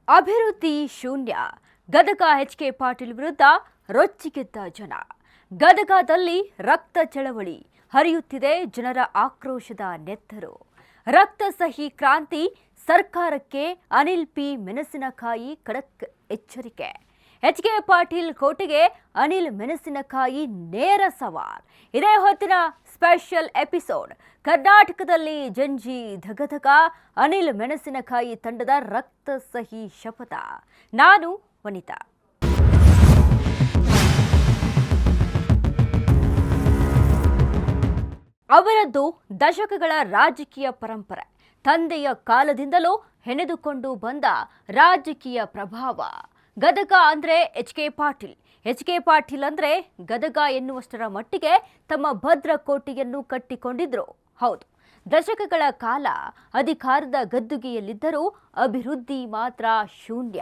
ಅಭಿವೃದ್ಧಿ ಶೂನ್ಯ. ಗದಗ ಎಚ್.ಕೆ. ಪಾಟೀಲ್ ವಿರುದ್ಧ ರೊಚ್ಚಿಗೆದ್ದ ಜನ. ಗದಗದಲ್ಲಿ ರಕ್ತ ಚಳವಳಿ ಹರಿಯುತ್ತಿದೆ. ಜನರ ಆಕ್ರೋಶದ ನೆತ್ತರು. ರಕ್ತ ಸಹಿ ಕ್ರಾಂತಿ. ಸರ್ಕಾರಕ್ಕೆ ಅನಿಲ್ ಪಿ ಮೆಣಸಿನಕಾಯಿ ಖಡಕ್ ಎಚ್ಚರಿಕೆ. ಎಚ್.ಕೆ. ಪಾಟೀಲ್ ಕೋಟೆಗೆ ಅನಿಲ್ ಮೆಣಸಿನಕಾಯಿ ನೇರ ಸವಾಲ್. ಇದೇ ಹೊತ್ತಿನ ಸ್ಪೆಷಲ್ ಎಪಿಸೋಡ್. ಕರ್ನಾಟಕದಲ್ಲಿ ಜಂಜಿ ಧಗಧಗ. ಅನಿಲ್ ಮೆಣಸಿನಕಾಯಿ ತಂಡದ ರಕ್ತ ಸಹಿ ಶಪಥ. ನಾನು ವನಿತಾ. ಅವರದ್ದು ದಶಕಗಳ ರಾಜಕೀಯ ಪರಂಪರೆ. ತಂದೆಯ ಕಾಲದಿಂದಲೂ ಹೆಣೆದುಕೊಂಡು ಬಂದ ರಾಜಕೀಯ ಪ್ರಭಾವ. ಗದಗ ಅಂದ್ರೆ ಎಚ್.ಕೆ. ಪಾಟೀಲ್. ಎಚ್.ಕೆ. ಪಾಟೀಲ್ ಅಂದ್ರೆ ಗದಗ ಎನ್ನುವಷ್ಟರ ಮಟ್ಟಿಗೆ ತಮ್ಮ ಭದ್ರಕೋಟೆಯನ್ನು ಕಟ್ಟಿಕೊಂಡಿದ್ರು. ಹೌದು, ದಶಕಗಳ ಕಾಲ ಅಧಿಕಾರದ ಗದ್ದುಗೆಯಲ್ಲಿದ್ದರೂ ಅಭಿವೃದ್ಧಿ ಮಾತ್ರ ಶೂನ್ಯ.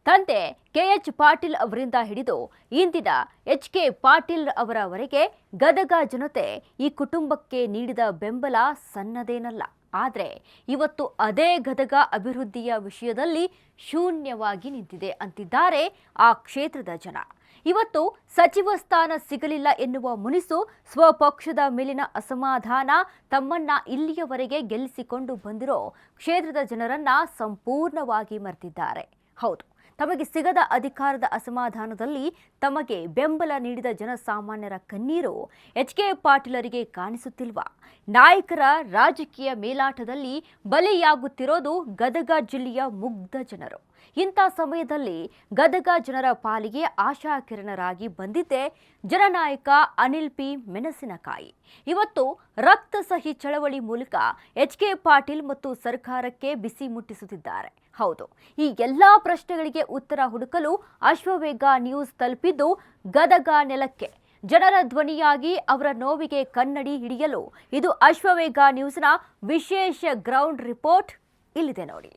ತಂದೆ ಕೆ.ಎಚ್. ಪಾಟೀಲ್ ಅವರಿಂದ ಹಿಡಿದು ಇಂದಿನ ಎಚ್.ಕೆ. ಪಾಟೀಲ್ ಅವರವರೆಗೆ ಗದಗ ಜನತೆ ಈ ಕುಟುಂಬಕ್ಕೆ ನೀಡಿದ ಬೆಂಬಲ ಸಣ್ಣದೇನಲ್ಲ. ಆದರೆ ಇವತ್ತು ಅದೇ ಗದಗ ಅಭಿವೃದ್ಧಿಯ ವಿಷಯದಲ್ಲಿ ಶೂನ್ಯವಾಗಿ ನಿಂತಿದೆ ಅಂತಿದ್ದಾರೆ ಆ ಕ್ಷೇತ್ರದ ಜನ. ಇವತ್ತು ಸಚಿವ ಸ್ಥಾನ ಸಿಗಲಿಲ್ಲ ಎನ್ನುವ ಮುನಿಸು, ಸ್ವಪಕ್ಷದ ಮೇಲಿನ ಅಸಮಾಧಾನ ತಮ್ಮನ್ನ ಇಲ್ಲಿಯವರೆಗೆ ಗೆಲ್ಲಿಸಿಕೊಂಡು ಬಂದಿರೋ ಕ್ಷೇತ್ರದ ಜನರನ್ನ ಸಂಪೂರ್ಣವಾಗಿ ಮರೆತಿದ್ದಾರೆ. ಹೌದು, ತಮಗೆ ಸಿಗದ ಅಧಿಕಾರದ ಅಸಮಾಧಾನದಲ್ಲಿ ತಮಗೆ ಬೆಂಬಲ ನೀಡಿದ ಜನಸಾಮಾನ್ಯರ ಕಣ್ಣೀರು ಎಚ್.ಕೆ. ಪಾಟೀಲರಿಗೆ ಕಾಣಿಸುತ್ತಿಲ್ವಾ? ನಾಯಕರ ರಾಜಕೀಯ ಮೇಲಾಟದಲ್ಲಿ ಬಲಿಯಾಗುತ್ತಿರೋದು ಗದಗ ಜಿಲ್ಲೆಯ ಮುಗ್ಧ ಜನರು. ಇಂಥ ಸಮಯದಲ್ಲಿ ಗದಗ ಜನರ ಪಾಲಿಗೆ ಆಶಾಕಿರಣರಾಗಿ ಬಂದಿದ್ದೇ ಜನನಾಯಕ ಅನಿಲ್ ಪಿ ಮೆಣಸಿನಕಾಯಿ. ಇವತ್ತು ರಕ್ತ ಸಹಿ ಚಳವಳಿ ಮೂಲಕ ಎಚ್.ಕೆ. ಪಾಟೀಲ್ ಮತ್ತು ಸರ್ಕಾರಕ್ಕೆ ಬಿಸಿ ಮುಟ್ಟಿಸುತ್ತಿದ್ದಾರೆ. ಹೌದು, ಈ ಎಲ್ಲಾ ಪ್ರಶ್ನೆಗಳಿಗೆ ಉತ್ತರ ಹುಡುಕಲು ಅಶ್ವವೇಗ ನ್ಯೂಸ್ ತಲುಪಿದ್ದು ಗದಗ ನೆಲಕ್ಕೆ. ಜನರ ಧ್ವನಿಯಾಗಿ ಅವರ ನೋವಿಗೆ ಕನ್ನಡಿ ಹಿಡಿಯಲು ಇದು ಅಶ್ವವೇಗ ನ್ಯೂಸ್ನ ವಿಶೇಷ ಗ್ರೌಂಡ್ ರಿಪೋರ್ಟ್. ಇಲ್ಲಿದೆ ನೋಡಿ.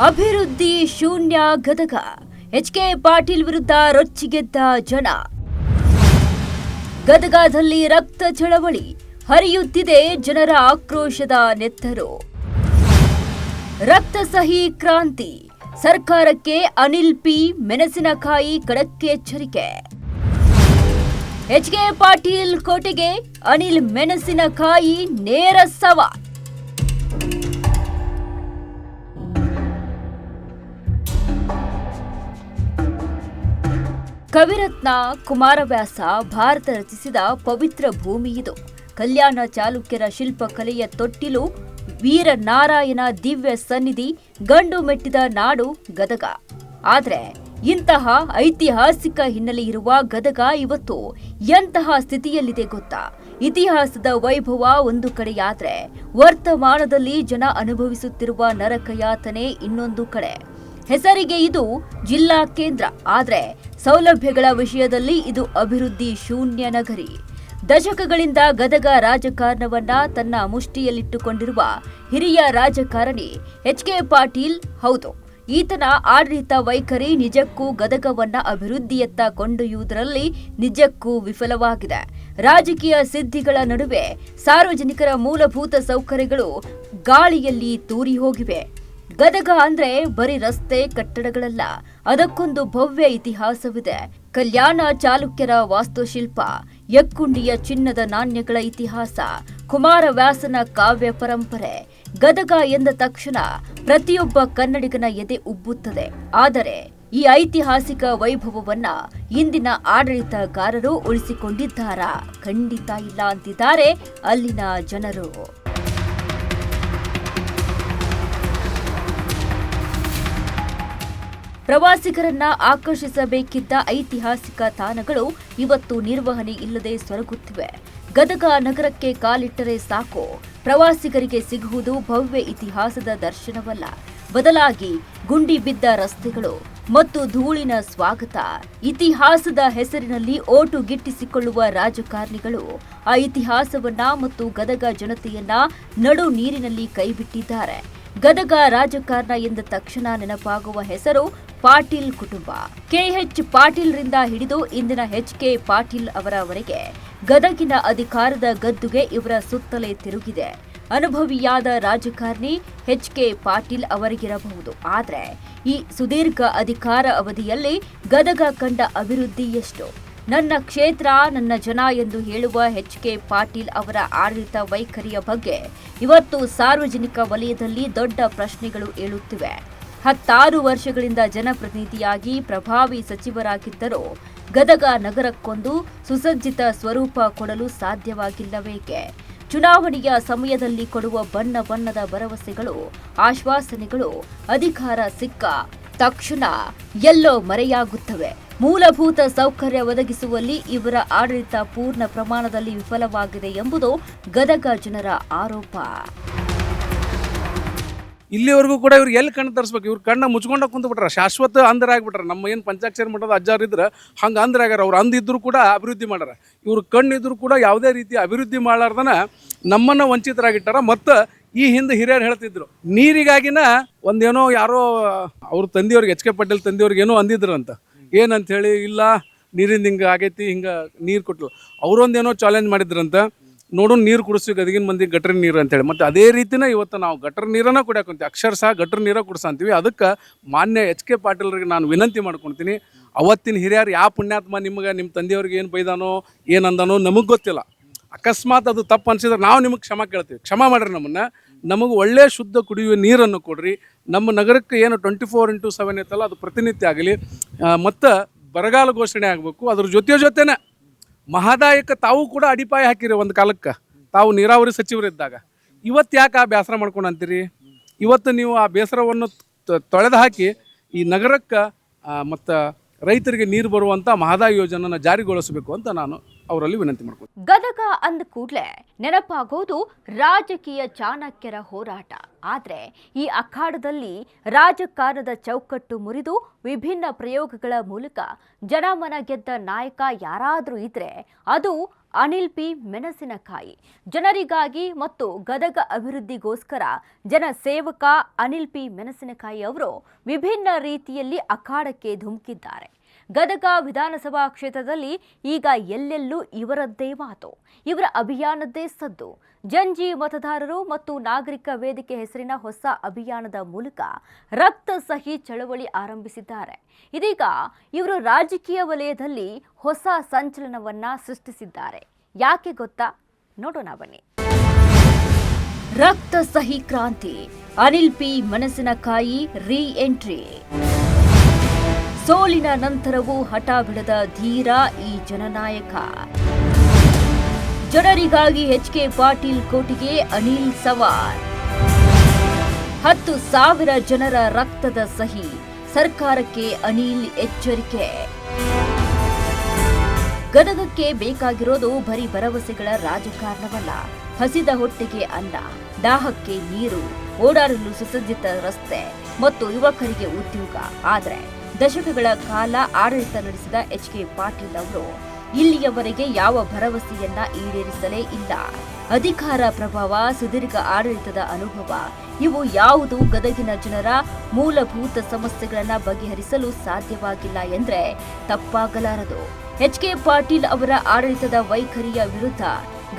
ಅಭಿವೃದ್ಧಿ ಶೂನ್ಯ ಗದಗ. ಎಚ್.ಕೆ. ಪಾಟೀಲ್ ವಿರುದ್ಧ ರೊಚ್ಚಿಗೆದ್ದ ಜನ. ಗದಗದಲ್ಲಿ ರಕ್ತ ಚಳವಳಿ ಹರಿಯುತ್ತಿದೆ. ಜನರ ಆಕ್ರೋಶದ ನೆತ್ತರು. ರಕ್ತ ಸಹಿ ಕ್ರಾಂತಿ. ಸರ್ಕಾರಕ್ಕೆ ಅನಿಲ್ ಪಿ ಮೆಣಸಿನಕಾಯಿ ಖಡಕ್ ಎಚ್ಚರಿಕೆ. ಎಚ್.ಕೆ. ಪಾಟೀಲ್ ಕೋಟೆಗೆ ಅನಿಲ್ ಮೆಣಸಿನಕಾಯಿ ನೇರ ಸವಾಲ್. ಕವಿರತ್ನ ಕುಮಾರವ್ಯಾಸ ಭಾರತ ರಚಿಸಿದ ಪವಿತ್ರ ಭೂಮಿ ಇದು. ಕಲ್ಯಾಣ ಚಾಲುಕ್ಯರ ಶಿಲ್ಪಕಲೆಯ ತೊಟ್ಟಿಲು, ವೀರನಾರಾಯಣ ದಿವ್ಯ ಸನ್ನಿಧಿ, ಗಂಡು ಮೆಟ್ಟಿದ ನಾಡು ಗದಗ. ಆದರೆ ಇಂತಹ ಐತಿಹಾಸಿಕ ಹಿನ್ನೆಲೆ ಇರುವ ಗದಗ ಇವತ್ತು ಎಂತಹ ಸ್ಥಿತಿಯಲ್ಲಿದೆ ಗೊತ್ತಾ? ಇತಿಹಾಸದ ವೈಭವ ಒಂದು ಕಡೆಯಾದ್ರೆ ವರ್ತಮಾನದಲ್ಲಿ ಜನ ಅನುಭವಿಸುತ್ತಿರುವ ನರಕಯಾತನೆ ಇನ್ನೊಂದು ಕಡೆ. ಹೆಸರಿಗೆ ಇದು ಜಿಲ್ಲಾ ಕೇಂದ್ರ, ಆದರೆ ಸೌಲಭ್ಯಗಳ ವಿಷಯದಲ್ಲಿ ಇದು ಅಭಿವೃದ್ಧಿ ಶೂನ್ಯ ನಗರಿ. ದಶಕಗಳಿಂದ ಗದಗ ರಾಜಕಾರಣವನ್ನ ತನ್ನ ಮುಷ್ಟಿಯಲ್ಲಿಟ್ಟುಕೊಂಡಿರುವ ಹಿರಿಯ ರಾಜಕಾರಣಿ ಎಚ್.ಕೆ. ಪಾಟೀಲ್. ಹೌದು, ಈತನ ಆಡಳಿತ ವೈಖರಿ ನಿಜಕ್ಕೂ ಗದಗವನ್ನ ಅಭಿವೃದ್ಧಿಯತ್ತ ಕೊಂಡೊಯ್ಯುವುದರಲ್ಲಿ ನಿಜಕ್ಕೂ ವಿಫಲವಾಗಿದೆ. ರಾಜಕೀಯ ಸಿದ್ಧಿಗಳ ನಡುವೆ ಸಾರ್ವಜನಿಕರ ಮೂಲಭೂತ ಸೌಕರ್ಯಗಳು ಗಾಳಿಯಲ್ಲಿ ತೂರಿ ಹೋಗಿವೆ. ಗದಗ ಅಂದ್ರೆ ಬರೀ ರಸ್ತೆ ಕಟ್ಟಡಗಳಲ್ಲ, ಅದಕ್ಕೊಂದು ಭವ್ಯ ಇತಿಹಾಸವಿದೆ. ಕಲ್ಯಾಣ ಚಾಲುಕ್ಯರ ವಾಸ್ತುಶಿಲ್ಪ, ಯಕ್ಕುಂಡಿಯ ಚಿನ್ನದ ನಾಣ್ಯಗಳ ಇತಿಹಾಸ, ಕುಮಾರವ್ಯಾಸನ ಕಾವ್ಯ ಪರಂಪರೆ. ಗದಗ ಎಂದ ತಕ್ಷಣ ಪ್ರತಿಯೊಬ್ಬ ಕನ್ನಡಿಗನ ಎದೆ ಉಬ್ಬುತ್ತದೆ. ಆದರೆ ಈ ಐತಿಹಾಸಿಕ ವೈಭವವನ್ನ ಇಂದಿನ ಆಡಳಿತಗಾರರು ಉಳಿಸಿಕೊಂಡಿದ್ದಾರಾ? ಖಂಡಿತ ಇಲ್ಲ ಅಂತಿದ್ದಾರೆ ಅಲ್ಲಿನ ಜನರು. ಪ್ರವಾಸಿಗರನ್ನ ಆಕರ್ಷಿಸಬೇಕಿದ್ದ ಐತಿಹಾಸಿಕ ತಾಣಗಳು ಇವತ್ತು ನಿರ್ವಹಣೆ ಇಲ್ಲದೆ ಸೊರಗುತ್ತಿವೆ. ಗದಗ ನಗರಕ್ಕೆ ಕಾಲಿಟ್ಟರೆ ಸಾಕು, ಪ್ರವಾಸಿಗರಿಗೆ ಸಿಗುವುದು ಭವ್ಯ ಇತಿಹಾಸದ ದರ್ಶನವಲ್ಲ, ಬದಲಾಗಿ ಗುಂಡಿ ಬಿದ್ದ ರಸ್ತೆಗಳು ಮತ್ತು ಧೂಳಿನ ಸ್ವಾಗತ. ಇತಿಹಾಸದ ಹೆಸರಿನಲ್ಲಿ ಓಟು ಗಿಟ್ಟಿಸಿಕೊಳ್ಳುವ ರಾಜಕಾರಣಿಗಳು ಆ ಇತಿಹಾಸವನ್ನ ಮತ್ತು ಗದಗ ಜನತೆಯನ್ನ ನಡು ನೀರಿನಲ್ಲಿ ಕೈಬಿಟ್ಟಿದ್ದಾರೆ. ಗದಗ ರಾಜಕಾರಣ ಎಂದ ತಕ್ಷಣ ನೆನಪಾಗುವ ಹೆಸರು ಪಾಟೀಲ್ ಕುಟುಂಬ. ಕೆಎಚ್ ಪಾಟೀಲ್ರಿಂದ ಹಿಡಿದು ಇಂದಿನ ಎಚ್.ಕೆ. ಪಾಟೀಲ್ ಅವರವರೆಗೆ ಗದಗಿನ ಅಧಿಕಾರದ ಗದ್ದುಗೆ ಇವರ ಸುತ್ತಲೇ ತಿರುಗಿದೆ. ಅನುಭವಿಯಾದ ರಾಜಕಾರಣಿ ಎಚ್.ಕೆ. ಪಾಟೀಲ್ ಅವರಿಗಿರಬಹುದು. ಆದರೆ ಈ ಸುದೀರ್ಘ ಅಧಿಕಾರ ಅವಧಿಯಲ್ಲಿ ಗದಗ ಕಂಡ ಅಭಿವೃದ್ಧಿ ಎಷ್ಟು? ನನ್ನ ಕ್ಷೇತ್ರ ನನ್ನ ಜನ ಎಂದು ಹೇಳುವ ಎಚ್.ಕೆ. ಪಾಟೀಲ್ ಅವರ ಆಡಳಿತ ವೈಖರಿಯ ಬಗ್ಗೆ ಇವತ್ತು ಸಾರ್ವಜನಿಕ ವಲಯದಲ್ಲಿ ದೊಡ್ಡ ಪ್ರಶ್ನೆಗಳು ಏಳುತ್ತಿವೆ. 16 ವರ್ಷಗಳಿಂದ ಜನಪ್ರತಿನಿಧಿಯಾಗಿ ಪ್ರಭಾವಿ ಸಚಿವರಾಗಿದ್ದರೂ ಗದಗ ನಗರಕ್ಕೊಂದು ಸುಸಜ್ಜಿತ ಸ್ವರೂಪ ಕೊಡಲು ಸಾಧ್ಯವಾಗಿಲ್ಲವೇಕೆ? ಚುನಾವಣೆಯ ಸಮಯದಲ್ಲಿ ಕೊಡುವ ಬಣ್ಣ ಬಣ್ಣದ ಭರವಸೆಗಳು, ಆಶ್ವಾಸನೆಗಳು ಅಧಿಕಾರ ಸಿಕ್ಕ ತಕ್ಷಣ ಎಲ್ಲೋ ಮರೆಯಾಗುತ್ತವೆ. ಮೂಲಭೂತ ಸೌಕರ್ಯ ಒದಗಿಸುವಲ್ಲಿ ಇವರ ಆಡಳಿತ ಪೂರ್ಣ ಪ್ರಮಾಣದಲ್ಲಿ ವಿಫಲವಾಗಿದೆ ಎಂಬುದು ಗದಗ ಜನರ ಆರೋಪ. ಇಲ್ಲಿವರೆಗೂ ಕೂಡ ಇವ್ರು ಎಲ್ಲಿ ಕಣ್ಣು ತರಿಸ್ಬೇಕು? ಇವ್ರು ಕಣ್ಣ ಮುಚ್ಕೊಂಡ ಕುಂತು ಬಿಟ್ರ, ಶಾಶ್ವತ ಅಂಧರ ಆಗ್ಬಿಟ್ರ. ನಮ್ಮ ಏನು ಪಂಚಾಕ್ಷರಿ ಮಠದ ಅಜ್ಜಾರು ಇದ್ರೆ ಹಂಗೆ ಅಂಧರ ಆಗ್ಯಾರ. ಅವ್ರು ಅಂದಿದ್ರು ಕೂಡ ಅಭಿವೃದ್ಧಿ ಮಾಡ್ಯಾರ. ಇವ್ರು ಕಣ್ಣಿದ್ರು ಕೂಡ ಯಾವುದೇ ರೀತಿ ಅಭಿವೃದ್ಧಿ ಮಾಡಲಾರ್ದನ ನಮ್ಮನ್ನು ವಂಚಿತರಾಗಿಟ್ಟಾರ. ಮತ್ತು ಈ ಹಿಂದೆ ಹಿರಿಯರು ಹೇಳ್ತಿದ್ರು, ನೀರಿಗಾಗಿನ ಒಂದೇನೋ ಯಾರೋ ಅವ್ರ ತಂದೆಯವ್ರಿಗೆ ಎಚ್.ಕೆ. ಪಾಟೀಲ್ ತಂದೆಯವ್ರಿಗೆ ಏನೋ ಅಂದಿದ್ರಂತ. ಏನಂತ ಹೇಳಿ, ಇಲ್ಲ ನೀರಿಂದ ಹಿಂಗೆ ಆಗೈತಿ, ಹಿಂಗೆ ನೀರು ಕೊಟ್ಟರು. ಅವರೊಂದೇನೋ ಚಾಲೆಂಜ್ ಮಾಡಿದ್ರಂತ, ನೋಡೋಣ ನೀರು ಕುಡಿಸ್ತೀವಿ ಗದಗಿನ ಮಂದಿ ಗಟ್ರ ನೀರು ಅಂತೇಳಿ. ಮತ್ತು ಅದೇ ರೀತಿನ ಇವತ್ತು ನಾವು ಗಟ್ರ ನೀರನ್ನು ಕುಡಿಯಾಕೊಂತೀವಿ, ಅಕ್ಷರಶಃ ಗಟ್ರ ನೀರ ಕುಡಿಸಂತೀವಿ. ಅದಕ್ಕೆ ಮಾನ್ಯ ಎಚ್.ಕೆ. ಪಾಟೀಲ್ರಿಗೆ ನಾನು ವಿನಂತಿ ಮಾಡ್ಕೊಳ್ತೀನಿ, ಅವತ್ತಿನ ಹಿರಿಯರು ಯಾವ ಪುಣ್ಯಾತ್ಮ ನಿಮ್ಗೆ ನಿಮ್ಮ ತಂದೆಯವ್ರಿಗೆ ಏನು ಬೈದಾನೋ ಏನಂದಾನೋ ನಮಗೆ ಗೊತ್ತಿಲ್ಲ. ಅಕಸ್ಮಾತ್ ಅದು ತಪ್ಪು ಅನಿಸಿದ್ರೆ ನಾವು ನಿಮಗೆ ಕ್ಷಮಾ ಕೇಳ್ತೀವಿ. ಕ್ಷಮಾ ಮಾಡಿರಿ ನಮ್ಮನ್ನು. ನಮಗೆ ಒಳ್ಳೆಯ ಶುದ್ಧ ಕುಡಿಯುವ ನೀರನ್ನು ಕೊಡ್ರಿ. ನಮ್ಮ ನಗರಕ್ಕೆ ಏನು 24x7 ಐತಲ್ಲ ಅದು ಪ್ರತಿನಿತ್ಯ ಆಗಲಿ. ಮತ್ತು ಬರಗಾಲ ಘೋಷಣೆ ಆಗಬೇಕು. ಅದ್ರ ಜೊತೆನೇ ಮಹದಾಯಕ್ಕೆ ತಾವು ಕೂಡ ಅಡಿಪಾಯ ಹಾಕಿರಿ ಒಂದು ಕಾಲಕ್ಕೆ, ತಾವು ನೀರಾವರಿ ಸಚಿವರಿದ್ದಾಗ. ಇವತ್ತು ಯಾಕೆ ಆ ಬೇಸರ ಮಾಡ್ಕೊಂಡು ಅಂತೀರಿ? ಇವತ್ತು ನೀವು ಆ ಬೇಸರವನ್ನು ತೊಳೆದು ಹಾಕಿ ಈ ನಗರಕ್ಕೆ ಮತ್ತು ರೈತರಿಗೆ ನೀರು ಬರುವಂಥ ಮಹದಾಯಿ ಯೋಜನೆಯನ್ನು ಜಾರಿಗೊಳಿಸಬೇಕು ಅಂತ ನಾನು ಅವರಲ್ಲಿ ವಿನಂತಿ ಮಾಡ್ತೀನಿ. ಗದಗ ಅಂದ ಕೂಡಲೇ ನೆನಪಾಗೋದು ರಾಜಕೀಯ ಚಾಣಕ್ಯರ ಹೋರಾಟ. ಆದರೆ ಈ ಅಖಾಡದಲ್ಲಿ ರಾಜಕಾರಣದ ಚೌಕಟ್ಟು ಮುರಿದು ವಿಭಿನ್ನ ಪ್ರಯೋಗಗಳ ಮೂಲಕ ಜನಮನ ಗೆದ್ದ ನಾಯಕ ಯಾರಾದರೂ ಇದ್ರೆ ಅದು ಅನಿಲ್ ಪಿ ಮೆಣಸಿನಕಾಯಿ. ಜನರಿಗಾಗಿ ಮತ್ತು ಗದಗ ಅಭಿವೃದ್ಧಿಗೋಸ್ಕರ ಜನಸೇವಕ ಅನಿಲ್ ಪಿ ಮೆಣಸಿನಕಾಯಿ ಅವರು ವಿಭಿನ್ನ ರೀತಿಯಲ್ಲಿ ಅಖಾಡಕ್ಕೆ ಧುಮುಕಿದ್ದಾರೆ. ಗದಗ ವಿಧಾನಸಭಾ ಕ್ಷೇತ್ರದಲ್ಲಿ ಈಗ ಎಲ್ಲೆಲ್ಲೂ ಇವರದ್ದೇ ಮಾತು, ಇವರ ಅಭಿಯಾನದ್ದೇ ಸದ್ದು. ಜಂಜಿ ಮತದಾರರು ಮತ್ತು ನಾಗರಿಕ ವೇದಿಕೆ ಹೆಸರಿನ ಹೊಸ ಅಭಿಯಾನದ ಮೂಲಕ ರಕ್ತ ಸಹಿ ಚಳವಳಿ ಆರಂಭಿಸಿದ್ದಾರೆ. ಇದೀಗ ಇವರು ರಾಜಕೀಯ ವಲಯದಲ್ಲಿ ಹೊಸ ಸಂಚಲನವನ್ನ ಸೃಷ್ಟಿಸಿದ್ದಾರೆ. ಯಾಕೆ ಗೊತ್ತಾ? ನೋಡೋಣ ಬನ್ನಿ. ರಕ್ತ ಸಹಿ ಕ್ರಾಂತಿ, ಅನಿಲ್ ಪಿ ಮೆಣಸಿನಕಾಯಿ ರೀ ಎಂಟ್ರಿ. ಸೋಲಿನ ನಂತರವೂ ಹಠ ಬಿಡದ ಧೀರ ಈ ಜನನಾಯಕ. ಜನರಿಗಾಗಿ ಎಚ್.ಕೆ. ಪಾಟೀಲ್ ಕೋಟಿಗೆ ಅನಿಲ್ ಸವಾಲ್. 10,000 ಜನರ ರಕ್ತದ ಸಹಿ, ಸರ್ಕಾರಕ್ಕೆ ಅನಿಲ್ ಎಚ್ಚರಿಕೆ. ಗದಗಕ್ಕೆ ಬೇಕಾಗಿರೋದು ಬರೀ ಭರವಸೆಗಳ ರಾಜಕಾರಣವಲ್ಲ. ಹಸಿದ ಹೊಟ್ಟೆಗೆ ಅನ್ನ, ದಾಹಕ್ಕೆ ನೀರು, ಓಡಾಡಲು ಸುಸಜ್ಜಿತ ರಸ್ತೆ ಮತ್ತು ಯುವಕರಿಗೆ ಉದ್ಯೋಗ. ಆದರೆ ದಶಕಗಳ ಕಾಲ ಆಡಳಿತ ನಡೆಸಿದ ಎಚ್.ಕೆ. ಪಾಟೀಲ್ ಅವರು ಇಲ್ಲಿಯವರೆಗೆ ಯಾವ ಭರವಸೆಯನ್ನ ಈಡೇರಿಸಲೇ ಇಲ್ಲ. ಅಧಿಕಾರ ಪ್ರಭಾವ, ಸುದೀರ್ಘ ಆಡಳಿತದ ಅನುಭವ ಇವು ಯಾವುದು ಗದಗಿನ ಜನರ ಮೂಲಭೂತ ಸಮಸ್ಯೆಗಳನ್ನ ಬಗೆಹರಿಸಲು ಸಾಧ್ಯವಾಗಿಲ್ಲ ಎಂದ್ರೆ ತಪ್ಪಾಗಲಾರದು. ಎಚ್.ಕೆ. ಪಾಟೀಲ್ ಅವರ ಆಡಳಿತದ ವೈಖರಿಯ ವಿರುದ್ಧ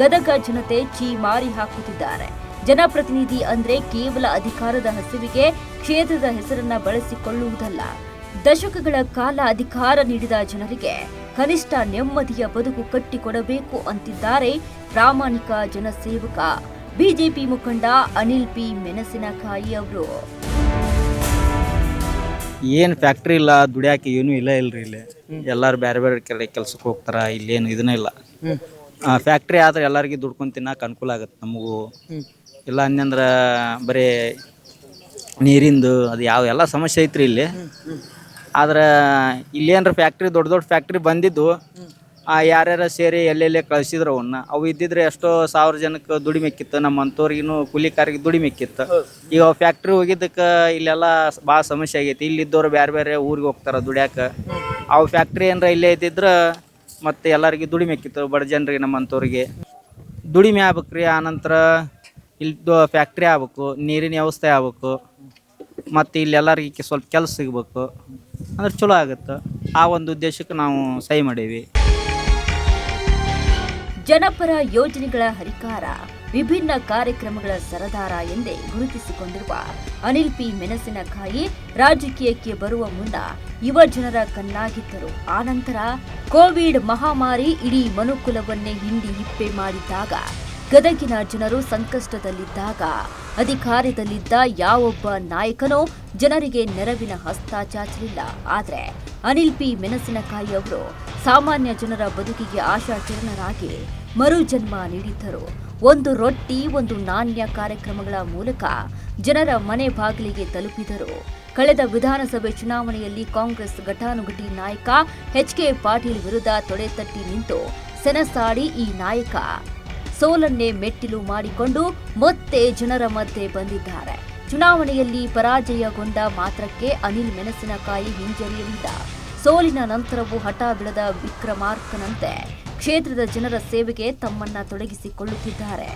ಗದಗ ಜನತೆ ಚೀಮಾರಿ ಹಾಕುತ್ತಿದ್ದಾರೆ. ಜನಪ್ರತಿನಿಧಿ ಅಂದ್ರೆ ಕೇವಲ ಅಧಿಕಾರದ ಹಸಿವಿಗೆ ಕ್ಷೇತ್ರದ ಹೆಸರನ್ನ ಬಳಸಿಕೊಳ್ಳುವುದಲ್ಲ. ದಶಕಗಳ ಕಾಲ ಅಧಿಕಾರ ನೀಡಿದ ಜನರಿಗೆ ಕನಿಷ್ಠ ನೆಮ್ಮದಿಯ ಬದುಕು ಕಟ್ಟಿಕೊಡಬೇಕು ಅಂತಿದ್ದಾರೆ ಪ್ರಾಮಾಣಿಕ ಜನಸೇವಕ ಬಿಜೆಪಿ ಮುಖಂಡ ಅನಿಲ್ ಪಿ ಮೆಣಸಿನಕಾಯಿ ಅವರು. ಏನು ಫ್ಯಾಕ್ಟ್ರಿ ಇಲ್ಲ, ದುಡಿಯಾಕೆ ಏನೂ ಇಲ್ರಿ. ಇಲ್ಲಿ ಎಲ್ಲರೂ ಬೇರೆ ಬೇರೆ ಕೆಲ್ಸಕ್ಕೆ ಹೋಗ್ತಾರ. ಇಲ್ಲೇನು ಇದನ್ನ ಇಲ್ಲ. ಫ್ಯಾಕ್ಟ್ರಿ ಆದ್ರೆ ಎಲ್ಲರಿಗೂ ದುಡ್ಕೊಂಡು ತಿನ್ನಕ್ಕೆ ಅನುಕೂಲ ಆಗುತ್ತೆ. ನಮಗೂ ಇಲ್ಲ ಅನ್ನಂದ್ರೆ ಬರೀ ನೀರಿಂದು ಅದು ಎಲ್ಲ ಸಮಸ್ಯೆ ಐತ್ರಿ ಇಲ್ಲಿ. ಆದ್ರೆ ಇಲ್ಲೇನ್ರ ಫ್ಯಾಕ್ಟ್ರಿ ದೊಡ್ಡ ಫ್ಯಾಕ್ಟ್ರಿ ಬಂದಿದ್ದು ಯಾರ್ಯಾರ ಸೇರಿ ಎಲ್ಲೆಲ್ಲೇ ಕಳಿಸಿದ್ರು ಅವು ಇದ್ದಿದ್ರೆ ಎಷ್ಟೋ 1000 ಜನಕ್ಕೆ ದುಡಿಮೆಕ್ಕಿತ್ತು. ನಮ್ಮಂಥವ್ರಿಗೂ ಕೂಲಿಕಾರಿಗೆ ದುಡಿಮೆಕ್ಕಿತ್ತು. ಈಗ ಫ್ಯಾಕ್ಟ್ರಿ ಹೋಗಿದ್ದಕ್ಕೆ ಇಲ್ಲೆಲ್ಲ ಭಾಳ ಸಮಸ್ಯೆ ಆಗೈತಿ. ಇಲ್ಲಿದ್ದವ್ರು ಬೇರೆ ಬೇರೆ ಊರಿಗೆ ಹೋಗ್ತಾರೆ ದುಡ್ಯಾಕೆ. ಅವು ಫ್ಯಾಕ್ಟ್ರಿ ಏನಾರ ಇಲ್ಲೇ ಇದ್ದಿದ್ರೆ ಮತ್ತು ಎಲ್ಲರಿಗೂ ದುಡಿಮೆಕ್ಕಿತ್ತು. ಬಡ ಜನರಿಗೆ ನಮ್ಮಂಥವ್ರಿಗೆ ದುಡಿಮೆ ಆಗ್ಬೇಕ್ರಿ. ಆನಂತರ ಇಲ್ಲಿ ಫ್ಯಾಕ್ಟ್ರಿ ಆಗ್ಬೇಕು, ನೀರಿನ ವ್ಯವಸ್ಥೆ ಆಗ್ಬೇಕು, ಮತ್ತು ಇಲ್ಲೆಲ್ಲರಿಗೆ ಸ್ವಲ್ಪ ಕೆಲಸ ಸಿಗ್ಬೇಕು ಅಂದ್ರೆ ಚಲೋ ಆಗುತ್ತೆ. ಆ ಒಂದು ಉದ್ದೇಶಕ್ಕೆ ನಾವು ಸಹಿ ಮಾಡೀವಿ. ಜನಪರ ಯೋಜನೆಗಳ ಹರಿಕಾರ, ವಿಭಿನ್ನ ಕಾರ್ಯಕ್ರಮಗಳ ಸರದಾರ ಎಂದೇ ಗುರುತಿಸಿಕೊಂಡಿರುವ ಅನಿಲ್ ಪಿ ಮೆಣಸಿನಕಾಯಿ ರಾಜಕೀಯಕ್ಕೆ ಬರುವ ಮುನ್ನ ಯುವ ಜನರ ಕಣ್ಣಾಗಿದ್ದರು. ಆನಂತರ ಕೋವಿಡ್ ಮಹಾಮಾರಿ ಇಡೀ ಮನುಕುಲವನ್ನೇ ಹಿಂಡಿ ಹಿಪ್ಪೆ ಮಾಡಿದ್ದಾಗ, ಗದಗಿನ ಜನರು ಸಂಕಷ್ಟದಲ್ಲಿದ್ದಾಗ ಅಧಿಕಾರದಲ್ಲಿದ್ದ ಯಾವೊಬ್ಬ ನಾಯಕನೋ ಜನರಿಗೆ ನೆರವಿನ ಹಸ್ತ ಚಾಚಲಿಲ್ಲ. ಆದರೆ ಅನಿಲ್ ಪಿ ಮೆಣಸಿನಕಾಯಿ ಅವರು ಸಾಮಾನ್ಯ ಜನರ ಬದುಕಿಗೆ ಆಶಾಕಿರಣರಾಗಿ ಮರುಜನ್ಮ ನೀಡಿದ್ದರು. ಒಂದು ರೊಟ್ಟಿ ಒಂದು ನಾಣ್ಯ ಕಾರ್ಯಕ್ರಮಗಳ ಮೂಲಕ ಜನರ ಮನೆ ಬಾಗಿಲಿಗೆ ತಲುಪಿದರು. ಕಳೆದ ವಿಧಾನಸಭೆ ಚುನಾವಣೆಯಲ್ಲಿ ಕಾಂಗ್ರೆಸ್ ಘಟಾನುಘಟಿ ನಾಯಕ ಎಚ್.ಕೆ. ಪಾಟೀಲ್ ವಿರುದ್ಧ ತೊಡೆತಟ್ಟಿ ನಿಂತು ಸೆಣಸಾಡಿ ಈ ನಾಯಕ ಸೋಲನ್ನೇ ಮೆಟ್ಟಿಲು ಮಾಡಿಕೊಂಡು ಮತ್ತೆ ಜನರ ಮಧ್ಯೆ ಬಂದಿದ್ದಾರೆ. ಚುನಾವಣೆಯಲ್ಲಿ ಪರಾಜಯಗೊಂಡ ಮಾತ್ರಕ್ಕೆ ಅನಿಲ್ ಮೆಣಸಿನಕಾಯಿ ಹಿಂಜರಿಯಲಿಲ್ಲ. ಸೋಲಿನ ನಂತರವೂ ಹಠ ಬಿಡದ ವಿಕ್ರಮಾರ್ಕನಂತೆ ಕ್ಷೇತ್ರದ ಜನರ ಸೇವೆಗೆ ತಮ್ಮನ್ನ ತೊಡಗಿಸಿಕೊಳ್ಳುತ್ತಿದ್ದಾರೆ.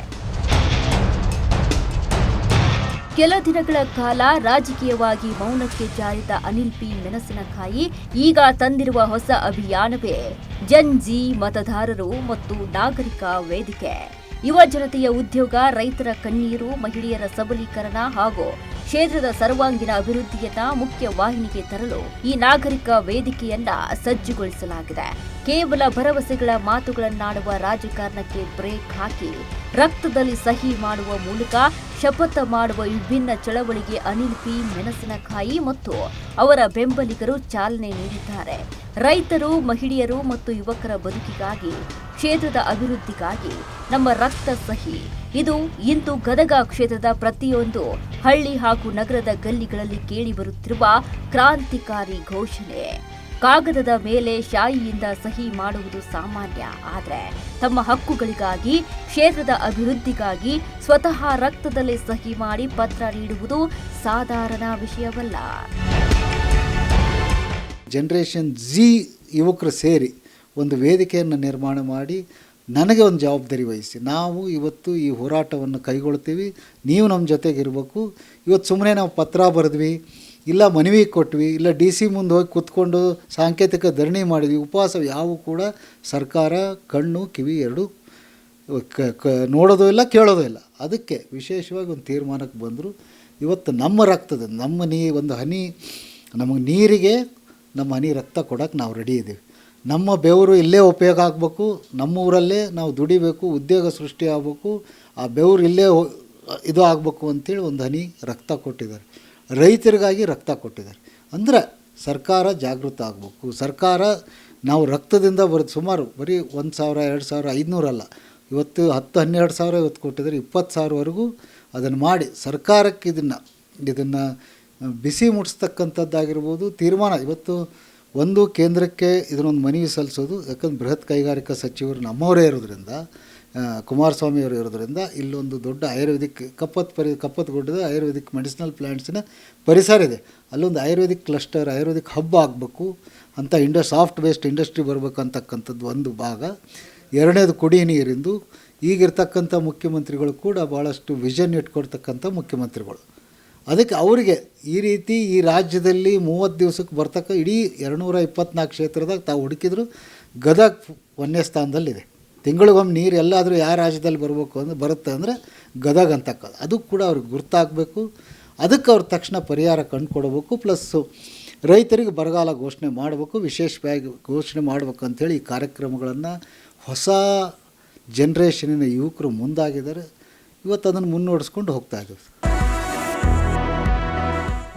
ಕೆಲ ದಿನಗಳ ಕಾಲ ರಾಜಕೀಯವಾಗಿ ಮೌನಕ್ಕೆ ಜಾರಿದ ಅನಿಲ್ ಪಿ ಮೆಣಸಿನಕಾಯಿ ಈಗ ತಂದಿರುವ ಹೊಸ ಅಭಿಯಾನವೇ ಜನ್-ಜಿ ಮತದಾರರು ಮತ್ತು ನಾಗರಿಕ ವೇದಿಕೆ. ಯುವ ಜನತೆಯ ಉದ್ಯೋಗ, ರೈತರ ಕಣ್ಣೀರು, ಮಹಿಳೆಯರ ಸಬಲೀಕರಣ ಹಾಗೂ ಕ್ಷೇತ್ರದ ಸರ್ವಾಂಗೀಣ ಅಭಿವೃದ್ಧಿಯನ್ನ ಮುಖ್ಯ ವಾಹಿನಿಗೆ ತರಲು ಈ ನಾಗರಿಕ ವೇದಿಕೆಯನ್ನ ಸಜ್ಜುಗೊಳಿಸಲಾಗಿದೆ. ಕೇವಲ ಭರವಸೆಗಳ ಮಾತುಗಳನ್ನಾಡುವ ರಾಜಕಾರಣಕ್ಕೆ ಬ್ರೇಕ್ ಹಾಕಿ ರಕ್ತದಲ್ಲಿ ಸಹಿ ಮಾಡುವ ಮೂಲಕ ಶಪಥ ಮಾಡುವ ವಿಭಿನ್ನ ಚಳವಳಿಗೆ ಅನಿಲ್ ಪಿ ಮೆಣಸಿನಕಾಯಿ ಮತ್ತು ಅವರ ಬೆಂಬಲಿಗರು ಚಾಲನೆ ನೀಡಿದ್ದಾರೆ. ರೈತರು, ಮಹಿಳೆಯರು ಮತ್ತು ಯುವಕರ ಬದುಕಿಗಾಗಿ, ಕ್ಷೇತ್ರದ ಅಭಿವೃದ್ಧಿಗಾಗಿ ನಮ್ಮ ರಕ್ತ ಸಹಿ. ಇದು ಇಂದು ಗದಗ ಕ್ಷೇತ್ರದ ಪ್ರತಿಯೊಂದು ಹಳ್ಳಿ ಹಾಗೂ ನಗರದ ಗಲ್ಲಿಗಳಲ್ಲಿ ಕೇಳಿಬರುತ್ತಿರುವ ಕ್ರಾಂತಿಕಾರಿ ಘೋಷಣೆ. ಕಾಗದದ ಮೇಲೆ ಶಾಯಿಯಿಂದ ಸಹಿ ಮಾಡುವುದು ಸಾಮಾನ್ಯ, ಆದರೆ ತಮ್ಮ ಹಕ್ಕುಗಳಿಗಾಗಿ, ಕ್ಷೇತ್ರದ ಅಭಿವೃದ್ಧಿಗಾಗಿ ಸ್ವತಃ ರಕ್ತದಲ್ಲೇ ಸಹಿ ಮಾಡಿ ಪತ್ರ ನೀಡುವುದು ಸಾಧಾರಣ ವಿಷಯವಲ್ಲ. ಜನರೇಷನ್ ಜಿ ಯುವಕರು ಸೇರಿ ಒಂದು ವೇದಿಕೆಯನ್ನು ನಿರ್ಮಾಣ ಮಾಡಿ ನನಗೆ ಒಂದು ಜವಾಬ್ದಾರಿ ವಹಿಸಿ, ನಾವು ಇವತ್ತು ಈ ಹೋರಾಟವನ್ನು ಕೈಗೊಳ್ತೀವಿ, ನೀವು ನಮ್ಮ ಜೊತೆಗಿರಬೇಕು. ಇವತ್ತು ಸುಮ್ಮನೆ ನಾವು ಪತ್ರ ಬರೆದ್ವಿ, ಇಲ್ಲ ಮನವಿ ಕೊಟ್ವಿ, ಇಲ್ಲ DC ಮುಂದೆ ಹೋಗಿ ಕೂತ್ಕೊಂಡು ಸಾಂಕೇತಿಕ ಧರಣಿ ಮಾಡಿದ್ವಿ, ಉಪವಾಸ ಯಾವೂ ಕೂಡ ಸರ್ಕಾರ ಕಣ್ಣು ಕಿವಿ ಎರಡು ನೋಡೋದು ಇಲ್ಲ, ಕೇಳೋದು ಇಲ್ಲ. ಅದಕ್ಕೆ ವಿಶೇಷವಾಗಿ ಒಂದು ತೀರ್ಮಾನಕ್ಕೆ ಬಂದರು. ಇವತ್ತು ನಮ್ಮ ರಕ್ತದ ಒಂದು ಹನಿ ನಮಗೆ ನೀರಿಗೆ ನಮ್ಮ ಹನಿ ರಕ್ತ ಕೊಡೋಕ್ಕೆ ನಾವು ರೆಡಿ ಇದ್ದೀವಿ. ನಮ್ಮ ಬೆವರು ಇಲ್ಲೇ ಉಪಯೋಗ ಆಗಬೇಕು, ನಮ್ಮ ಊರಲ್ಲೇ ನಾವು ದುಡಿಬೇಕು, ಉದ್ಯೋಗ ಸೃಷ್ಟಿ ಆಗಬೇಕು, ಆ ಬೆವರು ಇಲ್ಲೇ ಇದು ಆಗಬೇಕು ಅಂತೇಳಿ ಒಂದು ಹನಿ ರಕ್ತ ಕೊಟ್ಟಿದ್ದಾರೆ. ರೈತರಿಗಾಗಿ ರಕ್ತ ಕೊಟ್ಟಿದ್ದಾರೆ. ಅಂದರೆ ಸರ್ಕಾರ ಜಾಗೃತ ಆಗಬೇಕು. ಸರ್ಕಾರ ನಾವು ರಕ್ತದಿಂದ ಸುಮಾರು ಬರೀ 1,000, 2,000, 500 ಅಲ್ಲ, ಇವತ್ತು 10-12 ಸಾವಿರ ಇವತ್ತು ಕೊಟ್ಟಿದ್ದಾರೆ, 20 ಸಾವಿರವರೆಗೂ ಅದನ್ನು ಮಾಡಿ ಸರ್ಕಾರಕ್ಕೆ ಇದನ್ನು ಬಿಸಿ ಮುಟ್ಟಿಸ್ತಕ್ಕಂಥದ್ದಾಗಿರ್ಬೋದು. ತೀರ್ಮಾನ ಇವತ್ತು ಒಂದು ಕೇಂದ್ರಕ್ಕೆ ಇದನ್ನೊಂದು ಮನವಿ ಸಲ್ಲಿಸೋದು, ಯಾಕಂದ್ರೆ ಬೃಹತ್ ಕೈಗಾರಿಕಾ ಸಚಿವರು ನಮ್ಮವರೇ ಇರೋದ್ರಿಂದ, ಕುಮಾರಸ್ವಾಮಿಯವರು ಇರೋದ್ರಿಂದ ಇಲ್ಲೊಂದು ದೊಡ್ಡ ಆಯುರ್ವೇದಿಕ್ ಕಪ್ಪತ್ಗುಡ್ಡದ ಆಯುರ್ವೇದಿಕ್ ಮೆಡಿಸಿನಲ್ ಪ್ಲ್ಯಾಂಟ್ಸಿನ ಪರಿಸರ ಇದೆ. ಅಲ್ಲೊಂದು ಆಯುರ್ವೇದಿಕ್ ಕ್ಲಸ್ಟರ್, ಆಯುರ್ವೇದಿಕ್ ಹಬ್ ಆಗಬೇಕು ಅಂತ ಸಾಫ್ಟ್ ವೇಸ್ಟ್ ಇಂಡಸ್ಟ್ರಿ ಬರಬೇಕು ಅಂತಕ್ಕಂಥದ್ದು ಒಂದು ಭಾಗ. ಎರಡನೇದು ಕುಡಿ ನೀರಿಂದು. ಈಗಿರ್ತಕ್ಕಂಥ ಮುಖ್ಯಮಂತ್ರಿಗಳು ಕೂಡ ಭಾಳಷ್ಟು ವಿಷನ್ ಇಟ್ಕೊಡ್ತಕ್ಕಂಥ ಮುಖ್ಯಮಂತ್ರಿಗಳು. ಅದಕ್ಕೆ ಅವರಿಗೆ ಈ ರೀತಿ ಈ ರಾಜ್ಯದಲ್ಲಿ 30 ದಿವಸಕ್ಕೆ ಬರ್ತಕ್ಕ ಇಡೀ 224 ಕ್ಷೇತ್ರದಾಗ ತಾವು ಹುಡುಕಿದ್ರು ಗದಗ 1ನೇ ಸ್ಥಾನದಲ್ಲಿದೆ. ತಿಂಗಳಿಗೊಮ್ಮೆ ನೀರು ಎಲ್ಲಾದರೂ ಯಾವ ರಾಜ್ಯದಲ್ಲಿ ಬರುತ್ತೆ ಅಂದರೆ ಗದಗ ಅಂತಕ್ಕದ್ದು. ಅದು ಕೂಡ ಅವ್ರಿಗೆ ಗುರ್ತಾಗಬೇಕು. ಅದಕ್ಕೆ ಅವ್ರು ತಕ್ಷಣ ಪರಿಹಾರ ಕಂಡುಕೊಡ್ಬೇಕು. ಪ್ಲಸ್ಸು ರೈತರಿಗೆ ಬರಗಾಲ ಘೋಷಣೆ ಮಾಡಬೇಕು, ವಿಶೇಷವಾಗಿ ಘೋಷಣೆ ಮಾಡಬೇಕು ಅಂಥೇಳಿ ಈ ಕಾರ್ಯಕ್ರಮಗಳನ್ನು ಹೊಸ ಜನ್ರೇಷನಿನ ಯುವಕರು ಮುಂದಾಗಿದ್ದಾರೆ. ಇವತ್ತು ಅದನ್ನು ಮುನ್ನಡೆಸ್ಕೊಂಡು ಹೋಗ್ತಾ ಇದ್ದೀವಿ.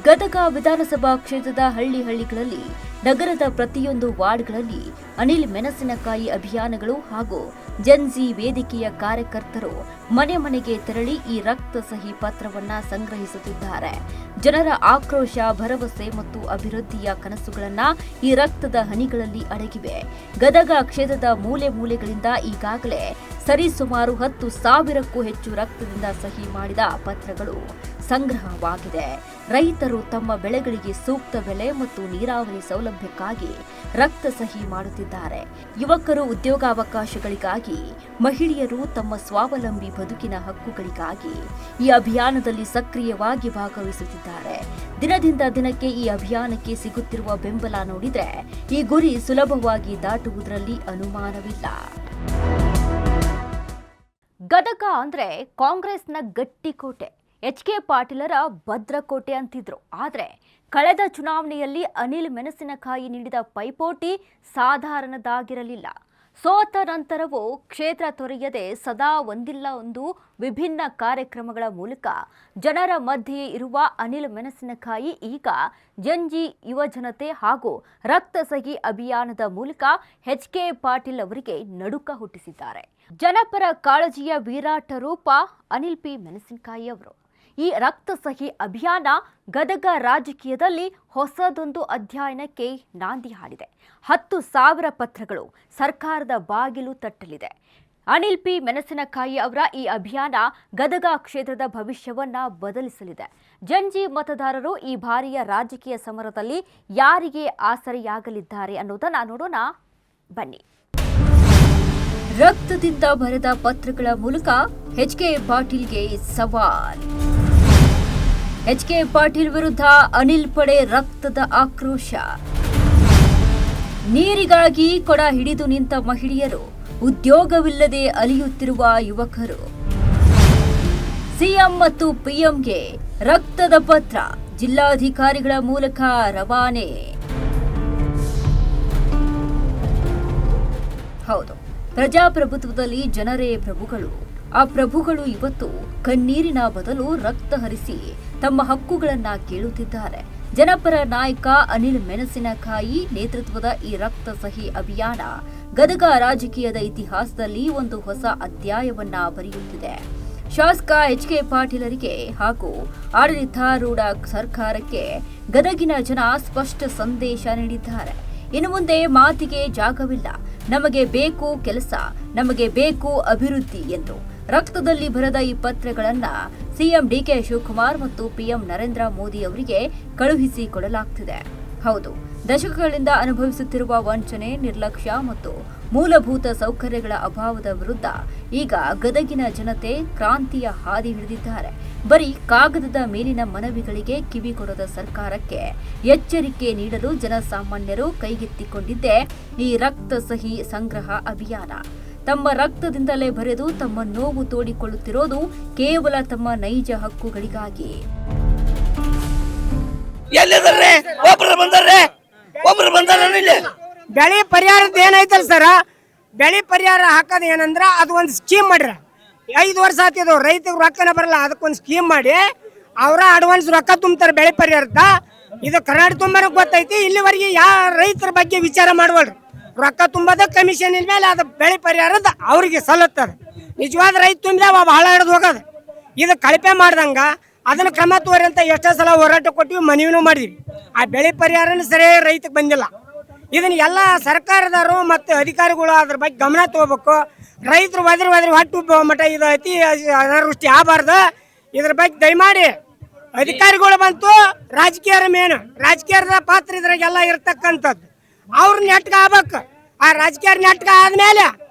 ಗದಗ ವಿಧಾನಸಭಾ ಕ್ಷೇತ್ರದ ಹಳ್ಳಿಗಳಲ್ಲಿ, ನಗರದ ಪ್ರತಿಯೊಂದು ವಾರ್ಡ್ಗಳಲ್ಲಿ ಅನಿಲ್ ಮೆಣಸಿನಕಾಯಿ ಅಭಿಯಾನಗಳು ಹಾಗೂ ಜನ್-ಜಿ ವೇದಿಕೆಯ ಕಾರ್ಯಕರ್ತರು ಮನೆ ಮನೆಗೆ ತೆರಳಿ ಈ ರಕ್ತ ಸಹಿ ಪತ್ರವನ್ನ ಸಂಗ್ರಹಿಸುತ್ತಿದ್ದಾರೆ. ಜನರ ಆಕ್ರೋಶ, ಭರವಸೆ ಮತ್ತು ಅಭಿವೃದ್ಧಿಯ ಕನಸುಗಳನ್ನ ಈ ರಕ್ತದ ಹನಿಗಳಲ್ಲಿ ಅಡಗಿವೆ. ಗದಗ ಕ್ಷೇತ್ರದ ಮೂಲೆ ಮೂಲೆಗಳಿಂದ ಈಗಾಗಲೇ ಸರಿಸುಮಾರು 10,000ಕ್ಕೂ ಹೆಚ್ಚು ರಕ್ತದಿಂದ ಸಹಿ ಮಾಡಿದ ಪತ್ರಗಳು ಸಂಗ್ರಹವಾಗಿದೆ. ರೈತರು ತಮ್ಮ ಬೆಳೆಗಳಿಗೆ ಸೂಕ್ತ ಬೆಲೆ ಮತ್ತು ನೀರಾವರಿ ಸೌಲಭ್ಯಕ್ಕಾಗಿ ರಕ್ತ ಸಹಿ ಮಾಡುತ್ತಿದ್ದಾರೆ. ಯುವಕರು ಉದ್ಯೋಗಾವಕಾಶಗಳಿಗಾಗಿ, ಮಹಿಳೆಯರು ತಮ್ಮ ಸ್ವಾವಲಂಬಿ ಬದುಕಿನ ಹಕ್ಕುಗಳಿಗಾಗಿ ಈ ಅಭಿಯಾನದಲ್ಲಿ ಸಕ್ರಿಯವಾಗಿ ಭಾಗವಹಿಸುತ್ತಿದ್ದಾರೆ. ದಿನದಿಂದ ದಿನಕ್ಕೆ ಈ ಅಭಿಯಾನಕ್ಕೆ ಸಿಗುತ್ತಿರುವ ಬೆಂಬಲ ನೋಡಿದ್ರೆ ಈ ಗುರಿ ಸುಲಭವಾಗಿ ದಾಟುವುದರಲ್ಲಿ ಅನುಮಾನವಿಲ್ಲ. ಗದಗ ಅಂದ್ರೆ ಕಾಂಗ್ರೆಸ್ನ ಗಟ್ಟಿಕೋಟೆ, ಎಚ್.ಕೆ. ಪಾಟೀಲರ ಭದ್ರಕೋಟೆ ಅಂತಿದ್ರು. ಆದರೆ ಕಳೆದ ಚುನಾವಣೆಯಲ್ಲಿ ಅನಿಲ್ ಮೆಣಸಿನಕಾಯಿ ನೀಡಿದ ಪೈಪೋಟಿ ಸಾಧಾರಣದಾಗಿರಲಿಲ್ಲ. ಸೋತ ನಂತರವೂ ಕ್ಷೇತ್ರ ತೊರೆಯದೆ ಸದಾ ಒಂದಿಲ್ಲ ಒಂದು ವಿಭಿನ್ನ ಕಾರ್ಯಕ್ರಮಗಳ ಮೂಲಕ ಜನರ ಮಧ್ಯೆ ಇರುವ ಅನಿಲ್ ಮೆಣಸಿನಕಾಯಿ ಈಗ ಜಂಜಿ ಯುವಜನತೆ ಹಾಗೂ ರಕ್ತ ಸಹಿ ಅಭಿಯಾನದ ಮೂಲಕ ಎಚ್.ಕೆ. ಪಾಟೀಲ್ ಅವರಿಗೆ ನಡುಕ ಹುಟ್ಟಿಸಿದ್ದಾರೆ. ಜನಪರ ಕಾಳಜಿಯ ವಿರಾಟ ರೂಪ ಅನಿಲ್ ಪಿ ಮೆಣಸಿನಕಾಯಿ ಅವರು. ಈ ರಕ್ತ ಸಹಿ ಅಭಿಯಾನ ಗದಗ ರಾಜಕೀಯದಲ್ಲಿ ಹೊಸದೊಂದು ಅಧ್ಯಯನಕ್ಕೆ ನಾಂದಿ ಹಾಡಿದೆ. 10,000 ಪತ್ರಗಳು ಸರ್ಕಾರದ ಬಾಗಿಲು ತಟ್ಟಲಿದೆ. ಅನಿಲ್ ಪಿ ಮೆಣಸಿನಕಾಯಿ ಅವರ ಈ ಅಭಿಯಾನ ಗದಗ ಕ್ಷೇತ್ರದ ಭವಿಷ್ಯವನ್ನ ಬದಲಿಸಲಿದೆ. ಜಂಜಿ ಮತದಾರರು ಈ ಬಾರಿಯ ರಾಜಕೀಯ ಸಮರದಲ್ಲಿ ಯಾರಿಗೆ ಆಸರೆಯಾಗಲಿದ್ದಾರೆ ಅನ್ನೋದನ್ನ ನೋಡೋಣ ಬನ್ನಿ. ರಕ್ತದಿಂದ ಬರೆದ ಪತ್ರಗಳ ಮೂಲಕ ಎಚ್.ಕೆ. ಪಾಟೀಲ್ಗೆ ಸವಾಲ್. ಎಚ್.ಕೆ. ಪಾಟೀಲ್ ವಿರುದ್ಧ ಅನಿಲ್ ಪಡೆ ರಕ್ತದ ಆಕ್ರೋಶ. ನೀರಿಗಾಗಿ ಕೊಡ ಹಿಡಿದು ನಿಂತ ಮಹಿಳೆಯರು, ಉದ್ಯೋಗವಿಲ್ಲದೆ ಅಲಿಯುತ್ತಿರುವ ಯುವಕರು. ಸಿಎಂ ಮತ್ತು ಪಿಎಂಗೆ ರಕ್ತದ ಪತ್ರ ಜಿಲ್ಲಾಧಿಕಾರಿಗಳ ಮೂಲಕ ರವಾನೆ. ಹೌದು, ಪ್ರಜಾಪ್ರಭುತ್ವದಲ್ಲಿ ಜನರೇ ಪ್ರಭುಗಳು. ಆ ಪ್ರಭುಗಳು ಇವತ್ತು ಕಣ್ಣೀರಿನ ಬದಲು ರಕ್ತ ಹರಿಸಿ ತಮ್ಮ ಹಕ್ಕುಗಳನ್ನ ಕೇಳುತ್ತಿದ್ದಾರೆ. ಜನಪರ ನಾಯಕ ಅನಿಲ್ ಮೆಣಸಿನಕಾಯಿ ನೇತೃತ್ವದ ಈ ರಕ್ತ ಸಹಿ ಅಭಿಯಾನ ಗದಗ ರಾಜಕೀಯದ ಇತಿಹಾಸದಲ್ಲಿ ಒಂದು ಹೊಸ ಅಧ್ಯಾಯವನ್ನ ಬರೆಯುತ್ತಿದೆ. ಶಾಸಕ ಎಚ್.ಕೆ. ಪಾಟೀಲರಿಗೆ ಹಾಗೂ ಆಡಳಿತಾರೂಢ ಸರ್ಕಾರಕ್ಕೆ ಗದಗಿನ ಜನ ಸ್ಪಷ್ಟ ಸಂದೇಶ ನೀಡಿದ್ದಾರೆ. ಇನ್ನು ಮುಂದೆ ಮಾತಿಗೆ ಜಾಗವಿಲ್ಲ. ನಮಗೆ ಬೇಕು ಕೆಲಸ, ನಮಗೆ ಬೇಕು ಅಭಿವೃದ್ಧಿ ಎಂದು ರಕ್ತದಲ್ಲಿ ಬರೆದ ಈ ಪತ್ರಗಳನ್ನ ಸಿಎಂ ಡಿ.ಕೆ. ಶಿವಕುಮಾರ್ ಮತ್ತು ಪಿಎಂ ನರೇಂದ್ರ ಮೋದಿ ಅವರಿಗೆ ಕಳುಹಿಸಿಕೊಡಲಾಗ್ತಿದೆ. ಹೌದು, ದಶಕಗಳಿಂದ ಅನುಭವಿಸುತ್ತಿರುವ ವಂಚನೆ, ನಿರ್ಲಕ್ಷ್ಯ ಮತ್ತು ಮೂಲಭೂತ ಸೌಕರ್ಯಗಳ ಅಭಾವದ ವಿರುದ್ಧ ಈಗ ಗದಗಿನ ಜನತೆ ಕ್ರಾಂತಿಯ ಹಾದಿ ಹಿಡಿದಿದ್ದಾರೆ. ಬರೀ ಕಾಗದದ ಮೇಲಿನ ಮನವಿಗಳಿಗೆ ಕಿವಿಗೊಡದ ಸರ್ಕಾರಕ್ಕೆ ಎಚ್ಚರಿಕೆ ನೀಡಲು ಜನಸಾಮಾನ್ಯರು ಕೈಗೆತ್ತಿಕೊಂಡಿದ್ದೇ ಈ ರಕ್ತ ಸಹಿ ಸಂಗ್ರಹ ಅಭಿಯಾನ. ತಮ್ಮ ರಕ್ತದಿಂದಲೇ ಬರೆದು ತಮ್ಮ ನೋವು ತೋಡಿಕೊಳ್ಳುತ್ತಿರೋದು ಕೇವಲ ತಮ್ಮ ನೈಜ ಹಕ್ಕುಗಳಿಗಾಗಿ. ಬೆಳೆ ಪರಿಹಾರದ ಏನೈತಲ್ಲ ಸರ್, ಬೆಳೆ ಪರಿಹಾರ ಹಾಕೋದು ಏನಂದ್ರ ಅದು ಒಂದು ಸ್ಕೀಮ್ ಮಾಡ್ರ. 5 ವರ್ಷ ಆತಿದ್ರು ರೈತರಿಗೆ ರೊಕ್ಕನ ಬರಲ್ಲ, ಅದಕ್ಕೊಂದು ಸ್ಕೀಮ್ ಮಾಡಿ ಅವರ ಅಡ್ವಾನ್ಸ್ ರೊಕ್ಕ ತುಂಬ್ತಾರೆ ಬೆಳೆ ಪರಿಹಾರದ. ಇದು ಕರ್ನಾಟಕ ತುಂಬಾನು ಗೊತ್ತೈತಿ. ಇಲ್ಲಿವರೆಗೆ ಯಾವ ರೈತರ ಬಗ್ಗೆ ವಿಚಾರ ಮಾಡುವಲ್ರಿ. ರೊಕ್ಕ ತುಂಬೋದ ಕಮಿಷನ್ ಮೇಲೆ ಅದು ಬೆಳೆ ಪರಿಹಾರದ ಅವ್ರಿಗೆ ಸಲ್ಲತ್ತದ. ನಿಜವಾದ ರೈತ ತುಂಬಿದ ಅವ ಭಾಳ ಹಿಡಿದು ಹೋಗೋದು. ಇದು ಕಳಪೆ ಮಾಡ್ದಂಗ ಅದನ್ನ ಕ್ರಮ ತೋರಿ ಅಂತ ಎಷ್ಟೋ ಸಲ ಹೋರಾಟ ಕೊಟ್ಟಿವಿ, ಮನವಿನೂ ಮಾಡಿದ್ವಿ. ಆ ಬೆಳೆ ಪರಿಹಾರನ ಸರಿಯಾಗಿ ರೈತಕ್ಕೆ ಬಂದಿಲ್ಲ. ಇದನ್ನ ಎಲ್ಲ ಸರ್ಕಾರದವರು ಮತ್ತು ಅಧಿಕಾರಿಗಳು ಅದ್ರ ಬಗ್ಗೆ ಗಮನ ತಗೋಬೇಕು. ರೈತರು ಒದರಿ ಹೊಟ್ಟು ಮಟ್ಟ ಇದು ಅತಿ ಅನಾವೃಷ್ಟಿ ಆಗಬಾರ್ದು. ಇದ್ರ ಬಗ್ಗೆ ದಯಮಾಡಿ ಅಧಿಕಾರಿಗಳು ಬಂತು, ರಾಜಕೀಯರ ಮೇನು ರಾಜಕೀಯದ ಪಾತ್ರ ಇದ್ರಾಗೆಲ್ಲ ಇರ್ತಕ್ಕಂಥದ್ದು. ಅವ್ರ ನೆಟ್ಗ ಆಗ್ಬೇಕು. ಆ ರಾಜಕೀಯ ನೆಟ್ಗ ಆದ್ಮೇಲೆ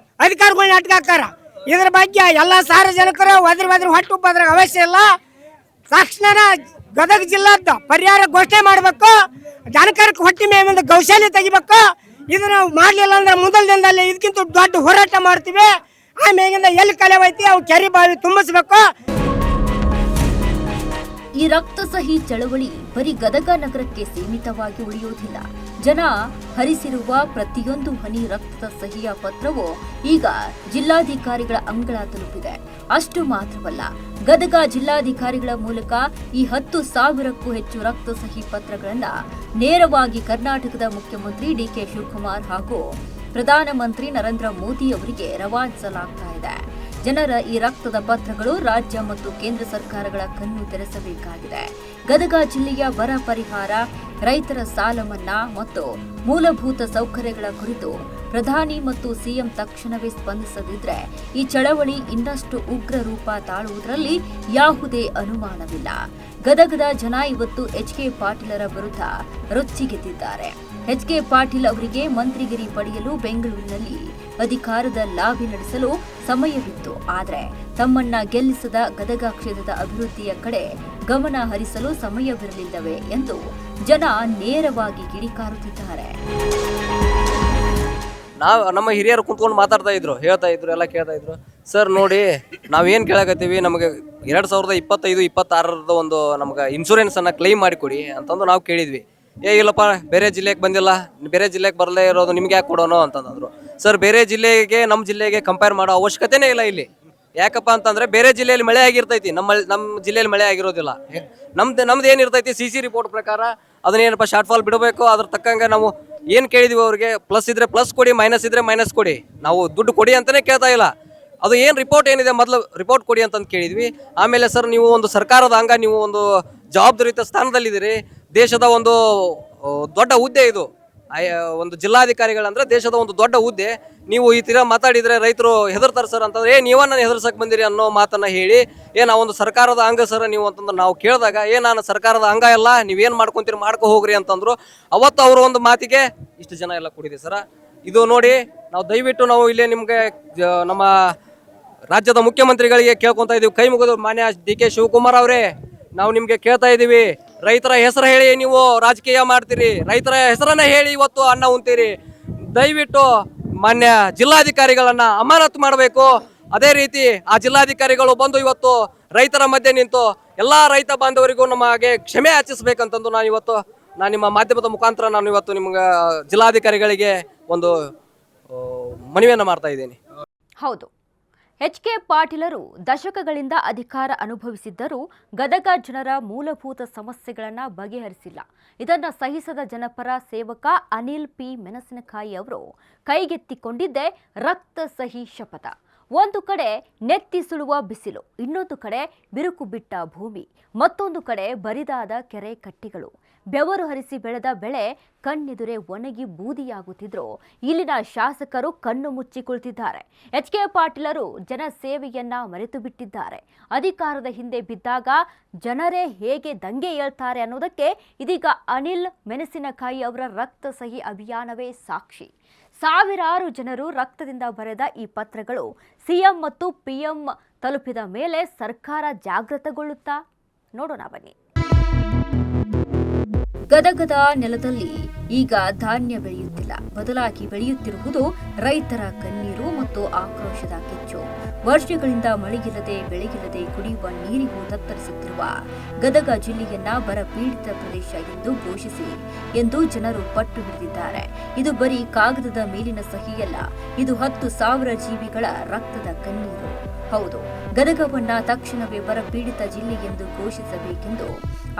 ಅಧಿಕಾರಿಗಳು ನೆಟ್ಗ ಹಾಕಾರ. ಇದ್ರ ಬಗ್ಗೆ ಎಲ್ಲ ಸಾರ್ವಜನಿಕರು ಒದರಿ ಹೊಟ್ಟು ಅದ್ರಾಗ ಅವಶ್ಯ ಇಲ್ಲ. ತಕ್ಷಣ ಗದಗ ಜಿಲ್ಲಾದ ಪರಿಹಾರ ಘೋಷಣೆ ಮಾಡಬೇಕು. ಜನಕರಕ್ಕೆ ಹೊಟ್ಟೆ ಮೇಲಿಂದ ಗೌಶಾಲೆ ತೆಗಿಬೇಕು. ಇದನ್ನ ಮಾಡಲಿಲ್ಲ ಅಂದ್ರೆ ಮುಂದಲ ದಿನದಲ್ಲಿ ಇದಕ್ಕಿಂತ ದೊಡ್ಡ ಹೋರಾಟ ಮಾಡ್ತೀವಿ. ಆಮೇಲಿಂದ ಎಲ್ಲಿ ಕಲೆ ಹೋಯ್ತಿ ಅವು ಕೆರೆ ಬಾವಿ ತುಂಬಿಸ್ಬೇಕು. ಈ ರಕ್ತ ಸಹಿ ಚಳವಳಿ ಬರೀ ಗದಗ ನಗರಕ್ಕೆ ಸೀಮಿತವಾಗಿ ಉಳಿಯುವುದಿಲ್ಲ. ಜನ ಹರಿಸಿರುವ ಪ್ರತಿಯೊಂದು ಹನಿ ರಕ್ತದ ಸಹಿಯ ಪತ್ರವು ಈಗ ಜಿಲ್ಲಾಧಿಕಾರಿಗಳ ಅಂಗಳ ತಲುಪಿದೆ. ಅಷ್ಟು ಮಾತ್ರವಲ್ಲ, ಗದಗ ಜಿಲ್ಲಾಧಿಕಾರಿಗಳ ಮೂಲಕ ಈ 10,000ಕ್ಕೂ ಹೆಚ್ಚು ರಕ್ತ ಸಹಿ ಪತ್ರಗಳನ್ನು ನೇರವಾಗಿ ಕರ್ನಾಟಕದ ಮುಖ್ಯಮಂತ್ರಿ ಡಿ.ಕೆ. ಶಿವಕುಮಾರ್ ಹಾಗೂ ಪ್ರಧಾನಮಂತ್ರಿ ನರೇಂದ್ರ ಮೋದಿ ಅವರಿಗೆ ರವಾನಿಸಲಾಗ್ತಾ ಇದೆ. ಜನರ ಈ ರಕ್ತದ ಪತ್ರಗಳು ರಾಜ್ಯ ಮತ್ತು ಕೇಂದ್ರ ಸರ್ಕಾರಗಳ ಕಣ್ಣು ತೆರೆಸಬೇಕಾಗಿದೆ. ಗದಗ ಜಿಲ್ಲೆಯ ಬರ ಪರಿಹಾರ, ರೈತರ ಸಾಲ ಮನ್ನಾ ಮತ್ತು ಮೂಲಭೂತ ಸೌಕರ್ಯಗಳ ಕುರಿತು ಪ್ರಧಾನಿ ಮತ್ತು ಸಿಎಂ ತಕ್ಷಣವೇ ಸ್ಪಂದಿಸದಿದ್ರೆ ಈ ಚಳವಳಿ ಇನ್ನಷ್ಟು ಉಗ್ರ ರೂಪ ತಾಳುವುದರಲ್ಲಿ ಯಾವುದೇ ಅನುಮಾನವಿಲ್ಲ. ಗದಗದ ಜನ ಇವತ್ತು ಎಚ್.ಕೆ. ಪಾಟೀಲರ ವಿರುದ್ಧ ರೊಚ್ಚಿಗೆದ್ದಿದ್ದಾರೆ. ಎಚ್.ಕೆ. ಪಾಟೀಲ್ ಅವರಿಗೆ ಮಂತ್ರಿಗಿರಿ ಪಡೆಯಲು ಬೆಂಗಳೂರಿನಲ್ಲಿ ಅಧಿಕಾರದ ಲಾಬಿ ನಡೆಸಲು ಸಮಯವಿತ್ತು. ಆದರೆ ತಮ್ಮನ್ನ ಗೆಲ್ಲಿಸದ ಗದಗ ಕ್ಷೇತ್ರದ ಅಭಿವೃದ್ಧಿಯ ಕಡೆ ಗಮನ ಹರಿಸಲು ಸಮಯವಿರಲಿಲ್ಲವೇ ಎಂದು ಜನ ನೇರವಾಗಿ ಕಿಡಿಕಾರುತ್ತಿದ್ದಾರೆ. ನಮ್ಮ ಹಿರಿಯರು ಕುಂತ್ಕೊಂಡು ಮಾತಾಡ್ತಾ ಇದ್ರು, ಹೇಳ್ತಾ ಇದ್ರು, ಎಲ್ಲ ಕೇಳ್ತಾ ಇದ್ರು. ಸರ್ ನೋಡಿ, ನಾವೇನು ಕೇಳಕತ್ತೀವಿ, ನಮಗೆ 2025-26 ಒಂದು ನಮ್ಗೆ ಇನ್ಶೂರೆನ್ಸನ್ನು ಕ್ಲೈಮ್ ಮಾಡಿಕೊಡಿ ಅಂತಂದು ನಾವು ಕೇಳಿದ್ವಿ. ಇಲ್ಲಪ್ಪ, ಬೇರೆ ಜಿಲ್ಲೆಗೆ ಬಂದಿಲ್ಲ, ಬೇರೆ ಜಿಲ್ಲೆಗೆ ಬರಲೇ ಇರೋದು ನಿಮ್ಗೆ ಯಾಕೆ ಕೊಡೋಣ ಅಂತಂದ್ರು. ಸರ್, ಬೇರೆ ಜಿಲ್ಲೆಗೆ ನಮ್ಮ ಜಿಲ್ಲೆಗೆ ಕಂಪೇರ್ ಮಾಡೋ ಅವಶ್ಯಕತೆನೇ ಇಲ್ಲ ಇಲ್ಲಿ. ಯಾಕಪ್ಪ ಅಂತಂದರೆ ಬೇರೆ ಜಿಲ್ಲೆಯಲ್ಲಿ ಮಳೆ ಆಗಿರ್ತೈತಿ, ನಮ್ಮ ಜಿಲ್ಲೆಯಲ್ಲಿ ಮಳೆ ಆಗಿರೋದಿಲ್ಲ. ನಮ್ದು ಏನಿರ್ತೈತಿ CC ರಿಪೋರ್ಟ್ ಪ್ರಕಾರ ಅದನ್ನೇನಪ್ಪ ಶಾರ್ಟ್ ಫಾಲ್ ಬಿಡಬೇಕು. ಅದ್ರ ತಕ್ಕಂಗೆ ನಾವು ಏನು ಕೇಳಿದ್ವಿ ಅವ್ರಿಗೆ, ಪ್ಲಸ್ ಇದ್ರೆ ಪ್ಲಸ್ ಕೊಡಿ, ಮೈನಸ್ ಇದ್ರೆ ಮೈನಸ್ ಕೊಡಿ, ನಾವು ದುಡ್ಡು ಕೊಡಿ ಅಂತಲೇ ಕೇಳ್ತಾ ಇಲ್ಲ. ಅದು ಏನು ರಿಪೋರ್ಟ್ ಏನಿದೆ ಮೊದಲು ರಿಪೋರ್ಟ್ ಕೊಡಿ ಅಂತಂದು ಕೇಳಿದ್ವಿ. ಆಮೇಲೆ ಸರ್, ನೀವು ಒಂದು ಸರ್ಕಾರದ ಅಂಗ, ನೀವು ಒಂದು ಜವಾಬ್ದಾರಿಯುತ ಸ್ಥಾನದಲ್ಲಿದ್ದೀರಿ. ದೇಶದ ಒಂದು ದೊಡ್ಡ ಹುದ್ದೆ ಇದು. ಒಂದು ಜಿಲ್ಲಾಧಿಕಾರಿಗಳಂದ್ರೆ ದೇಶದ ಒಂದು ದೊಡ್ಡ ಹುದ್ದೆ. ನೀವು ಈ ತೀರ ಮಾತಾಡಿದರೆ ರೈತರು ಹೆದರ್ತಾರೆ ಸರ್ ಅಂತಂದ್ರೆ, ನೀವ ನಾನು ಹೆದರ್ಸಕ್ಕೆ ಬಂದಿರಿ ಅನ್ನೋ ಮಾತನ್ನು ಹೇಳಿ, ನಾವೊಂದು ಸರ್ಕಾರದ ಅಂಗ ಸರ್ ನೀವು ಅಂತಂದ್ರೆ ನಾವು ಕೇಳಿದಾಗ, ನಾನು ಸರ್ಕಾರದ ಅಂಗ ಎಲ್ಲ, ನೀವೇನು ಮಾಡ್ಕೊತೀರಿ ಮಾಡ್ಕೊ ಹೋಗ್ರಿ ಅಂತಂದ್ರು. ಅವತ್ತು ಅವರು ಒಂದು ಮಾತಿಗೆ ಇಷ್ಟು ಜನ ಎಲ್ಲ ಕೂಡಿದೆ ಸರ. ಇದು ನೋಡಿ, ನಾವು ದಯವಿಟ್ಟು ನಾವು ಇಲ್ಲೇ ನಿಮಗೆ ನಮ್ಮ ರಾಜ್ಯದ ಮುಖ್ಯಮಂತ್ರಿಗಳಿಗೆ ಕೇಳ್ಕೊತಾ ಇದೀವಿ, ಕೈ ಮುಗಿದು, ಮಾನ್ಯ DK ಶಿವಕುಮಾರ್ ಅವರೇ, ನಾವು ನಿಮಗೆ ಕೇಳ್ತಾ ಇದ್ದೀವಿ, ರೈತರ ಹೆಸರು ಹೇಳಿ ನೀವು ರಾಜಕೀಯ ಮಾಡ್ತೀರಿ, ರೈತರ ಹೆಸರನ್ನ ಹೇಳಿ ಇವತ್ತು ಅನ್ನ ಉಂತೀರಿ. ದಯವಿಟ್ಟು ಮಾನ್ಯ ಜಿಲ್ಲಾಧಿಕಾರಿಗಳನ್ನ ಅಮಾನತು ಮಾಡಬೇಕು. ಅದೇ ರೀತಿ ಆ ಜಿಲ್ಲಾಧಿಕಾರಿಗಳು ಬಂದು ಇವತ್ತು ರೈತರ ಮಧ್ಯೆ ನಿಂತು ಎಲ್ಲ ರೈತ ಬಾಂಧವರಿಗೂ ನಮಗೆ ಕ್ಷಮೆ ಯಾಚಿಸಬೇಕಂತಂದು ನಾನು ನಿಮ್ಮ ಮಾಧ್ಯಮದ ಮುಖಾಂತರ ನಾನು ಇವತ್ತು ನಿಮ್ಗೆ ಜಿಲ್ಲಾಧಿಕಾರಿಗಳಿಗೆ ಒಂದು ಮನವಿಯನ್ನು ಮಾಡ್ತಾ ಇದ್ದೀನಿ. ಹೌದು, ಎಚ್.ಕೆ. ಪಾಟೀಲರು ದಶಕಗಳಿಂದ ಅಧಿಕಾರ ಅನುಭವಿಸಿದ್ದರೂ ಗದಗ ಜನರ ಮೂಲಭೂತ ಸಮಸ್ಯೆಗಳನ್ನು ಬಗೆಹರಿಸಿಲ್ಲ. ಇದನ್ನು ಸಹಿಸದ ಜನಪರ ಸೇವಕ ಅನಿಲ್ ಪಿ ಮೆಣಸಿನಕಾಯಿ ಅವರು ಕೈಗೆತ್ತಿಕೊಂಡಿದ್ದೇ ರಕ್ತ ಸಹಿ ಶಪಥ. ಒಂದು ಕಡೆ ನೆತ್ತಿ ಸುಳುವ ಬಿಸಿಲು, ಇನ್ನೊಂದು ಕಡೆ ಬಿರುಕು ಬಿಟ್ಟ ಭೂಮಿ, ಮತ್ತೊಂದು ಕಡೆ ಬರಿದಾದ ಕೆರೆ ಕಟ್ಟಿಗಳು. ಬೆವರು ಹರಿಸಿ ಬೆಳೆದ ಬೆಳೆ ಕಣ್ಣೆದುರೇ ಒಣಗಿ ಬೂದಿಯಾಗುತ್ತಿದ್ರು ಇಲ್ಲಿನ ಶಾಸಕರು ಕಣ್ಣು ಮುಚ್ಚಿ ಕುಳಿತಿದ್ದಾರೆ. ಎಚ್.ಕೆ. ಪಾಟೀಲರು ಜನಸೇವೆಯನ್ನ ಮರೆತು ಬಿಟ್ಟಿದ್ದಾರೆ. ಅಧಿಕಾರದ ಹಿಂದೆ ಬಿದ್ದಾಗ ಜನರೇ ಹೇಗೆ ದಂಗೆ ಏಳ್ತಾರೆ ಅನ್ನೋದಕ್ಕೆ ಇದೀಗ ಅನಿಲ್ ಮೆಣಸಿನಕಾಯಿ ಅವರ ರಕ್ತ ಸಹಿ ಅಭಿಯಾನವೇ ಸಾಕ್ಷಿ. ಸಾವಿರಾರು ಜನರು ರಕ್ತದಿಂದ ಬರೆದ ಈ ಪತ್ರಗಳು ಸಿಎಂ ಮತ್ತು PM ತಲುಪಿದ ಮೇಲೆ ಸರ್ಕಾರ ಜಾಗೃತಗೊಳ್ಳುತ್ತಾ? ನೋಡೋಣ ಬನ್ನಿ. ಗದಗದ ನೆಲದಲ್ಲಿ ಈಗ ಧಾನ್ಯ ಬೆಳೆಯುತ್ತಿಲ್ಲ, ಬದಲಾಗಿ ಬೆಳೆಯುತ್ತಿರುವುದು ರೈತರ ಕಣ್ಣೀರು ಮತ್ತು ಆಕ್ರೋಶದ ಕಿಚ್ಚು. ವರ್ಷಗಳಿಂದ ಮಳೆಯಿಲ್ಲದೆ ಬೆಳೆಯಿಲ್ಲದೆ ಕುಡಿಯುವ ನೀರಿಗೂ ತತ್ತರಿಸುತ್ತಿರುವ ಗದಗ ಜಿಲ್ಲೆಯನ್ನ ಬರ ಪೀಡಿತ ಪ್ರದೇಶ ಎಂದು ಘೋಷಿಸಿ ಎಂದು ಜನರು ಪಟ್ಟು ಹಿಡಿದಿದ್ದಾರೆ. ಇದು ಬರೀ ಕಾಗದದ ಮೇಲಿನ ಸಹಿಯಲ್ಲ, ಇದು 10,000 ಜೀವಿಗಳ ರಕ್ತದ ಕಣ್ಣೀರು. ಹೌದು, ಗದಗವನ್ನ ತಕ್ಷಣವೇ ಬರ ಪೀಡಿತ ಜಿಲ್ಲೆ ಎಂದು ಘೋಷಿಸಬೇಕೆಂದು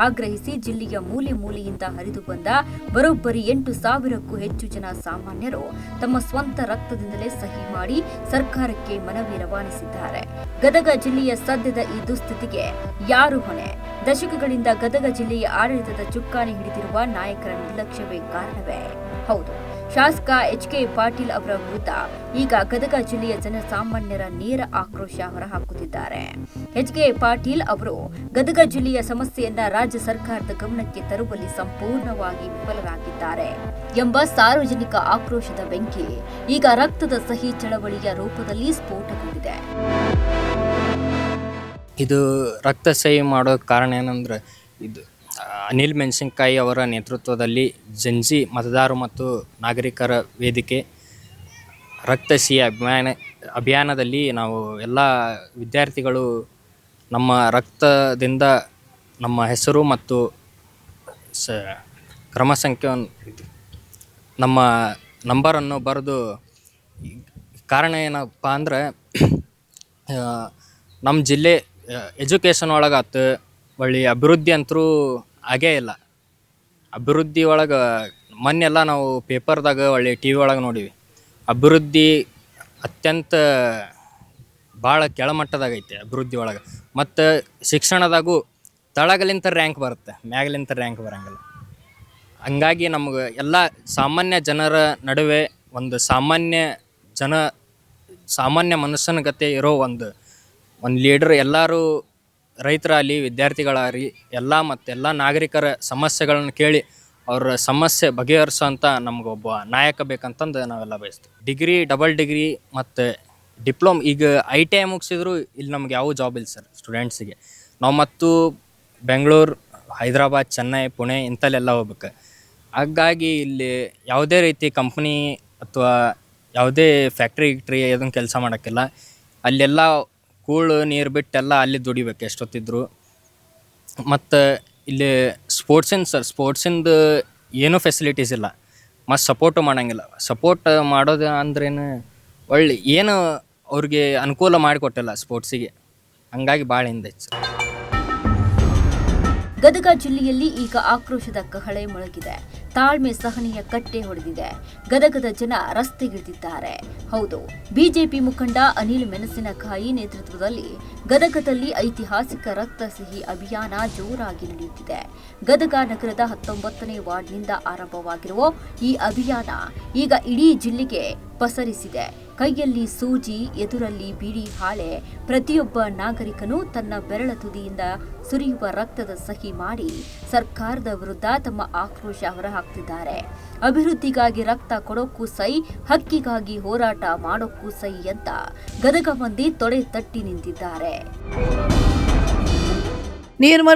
ಆಗ್ರಹಿಸಿ ಜಿಲ್ಲೆಯ ಮೂಲೆ ಮೂಲೆಯಿಂದ ಹರಿದು ಬಂದ ಬರೋಬ್ಬರಿ 8,000ಕ್ಕೂ ಹೆಚ್ಚು ಜನ ಸಾಮಾನ್ಯರು ತಮ್ಮ ಸ್ವಂತ ರಕ್ತದಿಂದಲೇ ಸಹಿ ಮಾಡಿ ಸರ್ಕಾರಕ್ಕೆ ಮನವಿ ರವಾನಿಸಿದ್ದಾರೆ. ಗದಗ ಜಿಲ್ಲೆಯ ಸದ್ಯದ ಈ ದುಸ್ಥಿತಿಗೆ ಯಾರು ಹೊಣೆ? ದಶಕಗಳಿಂದ ಗದಗ ಜಿಲ್ಲೆಯ ಆಡಳಿತದ ಚುಕ್ಕಾಣಿ ಹಿಡಿದಿರುವ ನಾಯಕರ ನಿರ್ಲಕ್ಷ್ಯವೇ ಕಾರಣವೇ? ಹೌದು, ಶಾಸಕ ಎಚ್.ಕೆ. ಪಾಟೀಲ್ ಅವರ ವಿರುದ್ಧ ಈಗ ಗದಗ ಜಿಲ್ಲೆಯ ಜನಸಾಮಾನ್ಯರ ನೇರ ಆಕ್ರೋಶ ಹೊರಹಾಕುತ್ತಿದ್ದಾರೆ. ಎಚ್.ಕೆ. ಪಾಟೀಲ್ ಅವರು ಗದಗ ಜಿಲ್ಲೆಯ ಸಮಸ್ಯೆಯನ್ನ ರಾಜ್ಯ ಸರ್ಕಾರದ ಗಮನಕ್ಕೆ ತರುವಲ್ಲಿ ಸಂಪೂರ್ಣವಾಗಿ ವಿಫಲರಾಗಿದ್ದಾರೆ ಎಂಬ ಸಾರ್ವಜನಿಕ ಆಕ್ರೋಶದ ಬೆಂಕಿ ಈಗ ರಕ್ತದ ಸಹಿ ಚಳವಳಿಯ ರೂಪದಲ್ಲಿ ಸ್ಫೋಟಗೊಂಡಿದೆ. ಇದು ರಕ್ತ ಸಹಿ ಮಾಡೋ ಕಾರಣ ಏನಂದ್ರೆ, ಇದು ಅನಿಲ್ ಮೆಣಸಿನಕಾಯಿ ಅವರ ನೇತೃತ್ವದಲ್ಲಿ ಜಂಜಿ ಮತದಾರರು ಮತ್ತು ನಾಗರಿಕರ ವೇದಿಕೆ ರಕ್ತ ಸಿಹಿ ಅಭಿಯಾನದಲ್ಲಿ ನಾವು ಎಲ್ಲ ವಿದ್ಯಾರ್ಥಿಗಳು ನಮ್ಮ ರಕ್ತದಿಂದ ನಮ್ಮ ಹೆಸರು ಮತ್ತು ಕ್ರಮ ಸಂಖ್ಯೆ ನಮ್ಮ ನಂಬರನ್ನು ಬರೆದು, ಕಾರಣ ಏನಪ್ಪ ಅಂದ್ರೆ ನಮ್ಮ ಜಿಲ್ಲೆ ಎಜುಕೇಷನ್ ಒಳಗೆ ಆತು, ಒಳ್ಳೆ ಅಭಿವೃದ್ಧಿ ಅಂತರೂ ಆಗೇ ಇಲ್ಲ. ಅಭಿವೃದ್ಧಿ ಒಳಗೆ ಮೊನ್ನೆಲ್ಲ ನಾವು ಪೇಪರ್ದಾಗ ಒಳ್ಳೆ TV ಒಳಗೆ ನೋಡಿವಿ, ಅಭಿವೃದ್ಧಿ ಅತ್ಯಂತ ಭಾಳ ಕೆಳಮಟ್ಟದಾಗೈತೆ ಅಭಿವೃದ್ಧಿ ಒಳಗೆ. ಮತ್ತು ಶಿಕ್ಷಣದಾಗೂ ತಳಗಲಿಂತ ರ್ಯಾಂಕ್ ಬರುತ್ತೆ, ಮ್ಯಾಗಲಿಂತ ರ್ಯಾಂಕ್ ಬರೋಂಗಿಲ್ಲ. ಹಂಗಾಗಿ ನಮ್ಗೆ ಎಲ್ಲ ಸಾಮಾನ್ಯ ಜನರ ನಡುವೆ ಒಂದು ಸಾಮಾನ್ಯ ಮನುಷ್ಯನ ಗತೆ ಇರೋ ಒಂದು ಲೀಡರ್. ಎಲ್ಲರೂ ರೈತರಾಗಲಿ ವಿದ್ಯಾರ್ಥಿಗಳಾಗಲಿ ಎಲ್ಲ ನಾಗರಿಕರ ಸಮಸ್ಯೆಗಳನ್ನು ಕೇಳಿ ಅವ್ರ ಸಮಸ್ಯೆ ಬಗೆಹರಿಸೋಂಥ ನಮಗೊಬ್ಬ ನಾಯಕ ಬೇಕಂತಂದು ನಾವೆಲ್ಲ ಬಯಸ್ತೀವಿ. ಡಿಗ್ರಿ, ಡಬಲ್ ಡಿಗ್ರಿ ಮತ್ತು ಡಿಪ್ಲೊಮ್, ಈಗ ITI ಮುಗಿಸಿದ್ರು ಇಲ್ಲಿ ನಮ್ಗೆ ಯಾವ ಜಾಬ್ ಇಲ್ಲ ಸರ್ ಸ್ಟೂಡೆಂಟ್ಸಿಗೆ. ನಾವು ಮತ್ತು ಬೆಂಗಳೂರು, ಹೈದರಾಬಾದ್, ಚೆನ್ನೈ, ಪುಣೆ ಇಂಥಲ್ಲೆಲ್ಲ ಹೋಗ್ಬೇಕು. ಹಾಗಾಗಿ ಇಲ್ಲಿ ಯಾವುದೇ ರೀತಿ ಕಂಪ್ನಿ ಅಥವಾ ಯಾವುದೇ ಫ್ಯಾಕ್ಟ್ರಿ ಅದನ್ನು ಕೆಲಸ ಮಾಡೋಕ್ಕಿಲ್ಲ. ಅಲ್ಲೆಲ್ಲ ಕೂಳು ನೀರು ಬಿಟ್ಟೆಲ್ಲ ಅಲ್ಲಿ ದುಡಿಬೇಕು ಎಷ್ಟೊತ್ತಿದ್ರು. ಮತ್ತು ಇಲ್ಲಿ ಸ್ಪೋರ್ಟ್ಸಿಂದು ಏನೂ ಫೆಸಿಲಿಟೀಸ್ ಇಲ್ಲ, ಮತ್ತು ಸಪೋರ್ಟು ಮಾಡೋಂಗಿಲ್ಲ. ಸಪೋರ್ಟ್ ಮಾಡೋದು ಅಂದ್ರೇನು ಏನು ಅವ್ರಿಗೆ ಅನುಕೂಲ ಮಾಡಿಕೊಟ್ಟಿಲ್ಲ ಸ್ಪೋರ್ಟ್ಸಿಗೆ. ಹಂಗಾಗಿ ಭಾಳ ಹಿಂದೆ ಸರ್. ಗದಗ ಜಿಲ್ಲೆಯಲ್ಲಿ ಈಗ ಆಕ್ರೋಶದ ಕಹಳೆ ಮೊಳಗಿದೆ. ತಾಳ್ಮೆ ಸಹನೆಯ ಕಟ್ಟೆ ಹೊಡೆದಿದೆ. ಗದಗದ ಜನ ರಸ್ತೆಗಿಳಿದಿದ್ದಾರೆ. ಹೌದು, ಬಿಜೆಪಿ ಮುಖಂಡ ಅನಿಲ್ ಮೆಣಸಿನಕಾಯಿ ನೇತೃತ್ವದಲ್ಲಿ ಗದಗದಲ್ಲಿ ಐತಿಹಾಸಿಕ ರಕ್ತ ಸಿಹಿ ಅಭಿಯಾನ ಜೋರಾಗಿ ನಡೆಯುತ್ತಿದೆ. ಗದಗ ನಗರದ 19ನೇ ವಾರ್ಡ್ನಿಂದ ಆರಂಭವಾಗಿರುವ ಈ ಅಭಿಯಾನ ಈಗ ಇಡೀ ಜಿಲ್ಲೆಗೆ ಪಸರಿಸಿದೆ. ಕೈಯಲ್ಲಿ ಸೂಜಿ, ಎದುರಲ್ಲಿ ಬೀಡಿ ಹಾಳೆ. ಪ್ರತಿಯೊಬ್ಬ ನಾಗರಿಕನು ತನ್ನ ಬೆರಳ ತುದಿಯಿಂದ ಸುರಿಯುವ ರಕ್ತದ ಸಹಿ ಮಾಡಿ ಸರ್ಕಾರದ ವಿರುದ್ಧ ತಮ್ಮ ಆಕ್ರೋಶ ಹೊರಹಾಕ್ತಿದ್ದಾರೆ. ಅಭಿವೃದ್ಧಿಗಾಗಿ ರಕ್ತ ಕೊಡೋಕ್ಕೂ ಸೈ, ಹಕ್ಕಿಗಾಗಿ ಹೋರಾಟ ಮಾಡೋಕ್ಕೂ ಸೈ ಅಂತ ಗದಗ ಮಂದಿ ತೊಡೆ ತಟ್ಟಿ ನಿಂತಿದ್ದಾರೆ.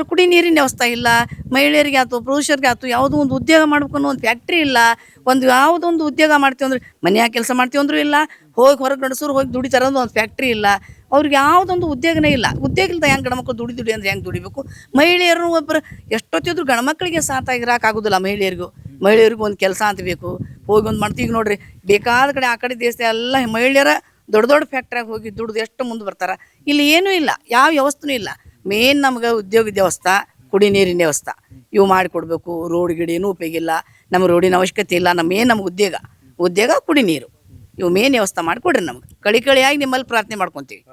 ಕುಡಿ ನೀರಿನ ವ್ಯವಸ್ಥೆ ಇಲ್ಲ. ಮಹಿಳೆಯರಿಗೆ ಆಯ್ತು, ಪುರುಷರಿಗೆ ಆಯ್ತು, ಯಾವುದೋ ಒಂದು ಉದ್ಯೋಗ ಮಾಡ್ಬೇಕು ಅನ್ನೋ ಒಂದು ಫ್ಯಾಕ್ಟ್ರಿ ಇಲ್ಲ. ಯಾವುದೊಂದು ಉದ್ಯೋಗ ಮಾಡ್ತೀವಿ ಅಂದ್ರೆ ಮನ್ಯಾಗ ಕೆಲಸ ಮಾಡ್ತೀವಿ ಅಂದ್ರೂ ಇಲ್ಲ, ಹೋಗಿ ಹೊರಗೆ ಗಂಡಸರು ಹೋಗಿ ದುಡಿತಾರೆ ಅನ್ನೋ ಒಂದು ಫ್ಯಾಕ್ಟ್ರಿ ಇಲ್ಲ. ಅವ್ರಿಗೆ ಯಾವುದೊಂದು ಉದ್ಯೋಗನೇ ಇಲ್ಲ. ಉದ್ಯೋಗ ಇಲ್ಲದ ಹೆಂಗೆ ಗಂಡ್ಮಕ್ಳು ದುಡಿ ಅಂದ್ರೆ ಹೆಂಗೆ ದುಡಿಬೇಕು? ಮಹಿಳೆಯರು ಒಬ್ಬರು ಎಷ್ಟೊತ್ತಿದ್ರು ಗಂಡ್ಮಕ್ಳಿಗೆ ಸಾತಾಗಿರೋಕ್ಕಾಗೋದಿಲ್ಲ. ಮಹಿಳೆಯರಿಗೂ ಒಂದು ಕೆಲಸ ಅಂತ ಬೇಕು. ಹೋಗಿ ಒಂದು ಮಾಡ್ತೀವಿ. ಈಗ ನೋಡ್ರಿ, ಬೇಕಾದ ಕಡೆ ಆ ಕಡೆ ದೇಶ ಎಲ್ಲ ಮಹಿಳೆಯರ ದೊಡ್ಡ ಫ್ಯಾಕ್ಟ್ರಿಯಾಗ ಹೋಗಿ ದುಡ್ದು ಎಷ್ಟು ಮುಂದೆ ಬರ್ತಾರೆ. ಇಲ್ಲಿ ಏನೂ ಇಲ್ಲ, ಯಾವ ವ್ಯವಸ್ಥೆನೂ ಇಲ್ಲ. ಮೇನ್ ನಮ್ಗೆ ಉದ್ಯೋಗದ ವ್ಯವಸ್ಥೆ, ಕುಡಿ ನೀರಿನ ವ್ಯವಸ್ಥೆ ಇವು ಮಾಡಿಕೊಡ್ಬೇಕು. ರೋಡ್ ಗಿಡೇನೂ ಉಪಯೋಗ ಇಲ್ಲ, ನಮ್ಮ ರೋಡಿನ ಅವಶ್ಯಕತೆ ಇಲ್ಲ. ನಮ್ಗೆ ಉದ್ಯೋಗ ಕುಡಿ ನೀರು ಇವು ಮೇನ್ ವ್ಯವಸ್ಥೆ ಮಾಡಿಕೊಡ್ರಿ. ನಮ್ಗೆ ಕಳಿಯಾಗಿ ನಿಮ್ಮಲ್ಲಿ ಪ್ರಾರ್ಥನೆ ಮಾಡ್ಕೊತೀವಿ.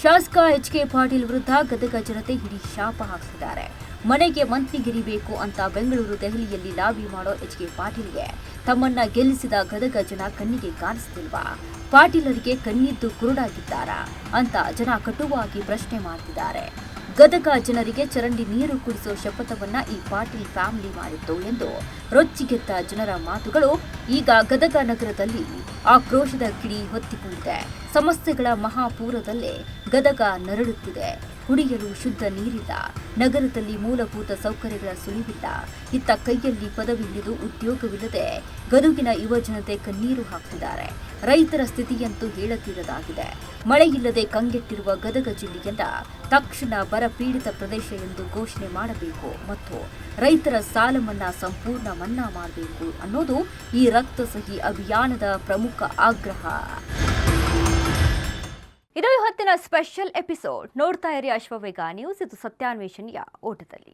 ಶಾಸಕ HK ಪಾಟೀಲ್ ವಿರುದ್ಧ ಗದಗ ಜನತೆ ಹಿಡಿ ಶಾಪ ಹಾಕಿಸಿದ್ದಾರೆ. ಮನೆಗೆ ಮಂತ್ರಿಗಿರಿ ಬೇಕು ಅಂತ ಬೆಂಗಳೂರು, ದೆಹಲಿಯಲ್ಲಿ ಲಾಬಿ ಮಾಡೋ HK ಪಾಟೀಲ್ಗೆ ತಮ್ಮನ್ನ ಗೆಲ್ಲಿಸಿದ ಗದಗ ಜನ ಕಣ್ಣಿಗೆ ಕಾಣಿಸ್ತಿಲ್ವಾ? ಪಾಟೀಲರಿಗೆ ಕಣ್ಣಿದ್ದು ಕುರುಡಾಗಿದ್ದಾರಾ ಅಂತ ಜನ ಕಟುವಾಗಿ ಪ್ರಶ್ನೆ ಮಾಡ್ತಿದ್ದಾರೆ. ಗದಗ ಜನರಿಗೆ ಚರಂಡಿ ನೀರು ಕುಡಿಸೋ ಶಪಥವನ್ನ ಈ ಪಾಟೀಲ್ ಫ್ಯಾಮಿಲಿ ಮಾಡಿತ್ತು ಎಂದು ರೊಚ್ಚಿಗೆದ್ದ ಜನರ ಮಾತುಗಳು ಈಗ ಗದಗ ನಗರದಲ್ಲಿ ಆಕ್ರೋಶದ ಕಿಡಿ ಹೊತ್ತಿಕೊಂಡಿದೆ. ಸಮಸ್ಯೆಗಳ ಮಹಾಪೂರದಲ್ಲೇ ಗದಗ ನರಳುತ್ತಿದೆ. ಕುಡಿಯಲು ಶುದ್ಧ ನೀರಿಲ್ಲ, ನಗರದಲ್ಲಿ ಮೂಲಭೂತ ಸೌಕರ್ಯಗಳ ಸುಳಿವಿಲ್ಲ. ಇತ್ತ ಕೈಯಲ್ಲಿ ಪದವಿ ಹಿಡಿದು ಉದ್ಯೋಗವಿಲ್ಲದೆ ಗದುಗಿನ ಯುವಜನತೆ ಕಣ್ಣೀರು ಹಾಕ್ತಿದ್ದಾರೆ. ರೈತರ ಸ್ಥಿತಿಯಂತೂ ಹೇಳತೀರದಾಗಿದೆ. ಮಳೆಯಿಲ್ಲದೆ ಕಂಗೆಟ್ಟಿರುವ ಗದಗ ಜಿಲ್ಲೆಯನ್ನ ತಕ್ಷಣ ಬರ ಪೀಡಿತ ಪ್ರದೇಶ ಎಂದು ಘೋಷಣೆ ಮಾಡಬೇಕು ಮತ್ತು ರೈತರ ಸಾಲ ಮನ್ನಾ ಸಂಪೂರ್ಣ ಮನ್ನಾ ಮಾಡಬೇಕು ಅನ್ನೋದು ಈ ರಕ್ತ ಸಹಿ ಅಭಿಯಾನದ ಪ್ರಮುಖ ಆಗ್ರಹ. ಇದು ಇವತ್ತಿನ ಸ್ಪೆಷಲ್ ಎಪಿಸೋಡ್. ನೋಡ್ತಾ ಇರಿ ಅಶ್ವವೇಗ ನ್ಯೂಸ್. ಇದು ಸತ್ಯಾನ್ವೇಷಣೆಯ ಓಟದಲ್ಲಿ.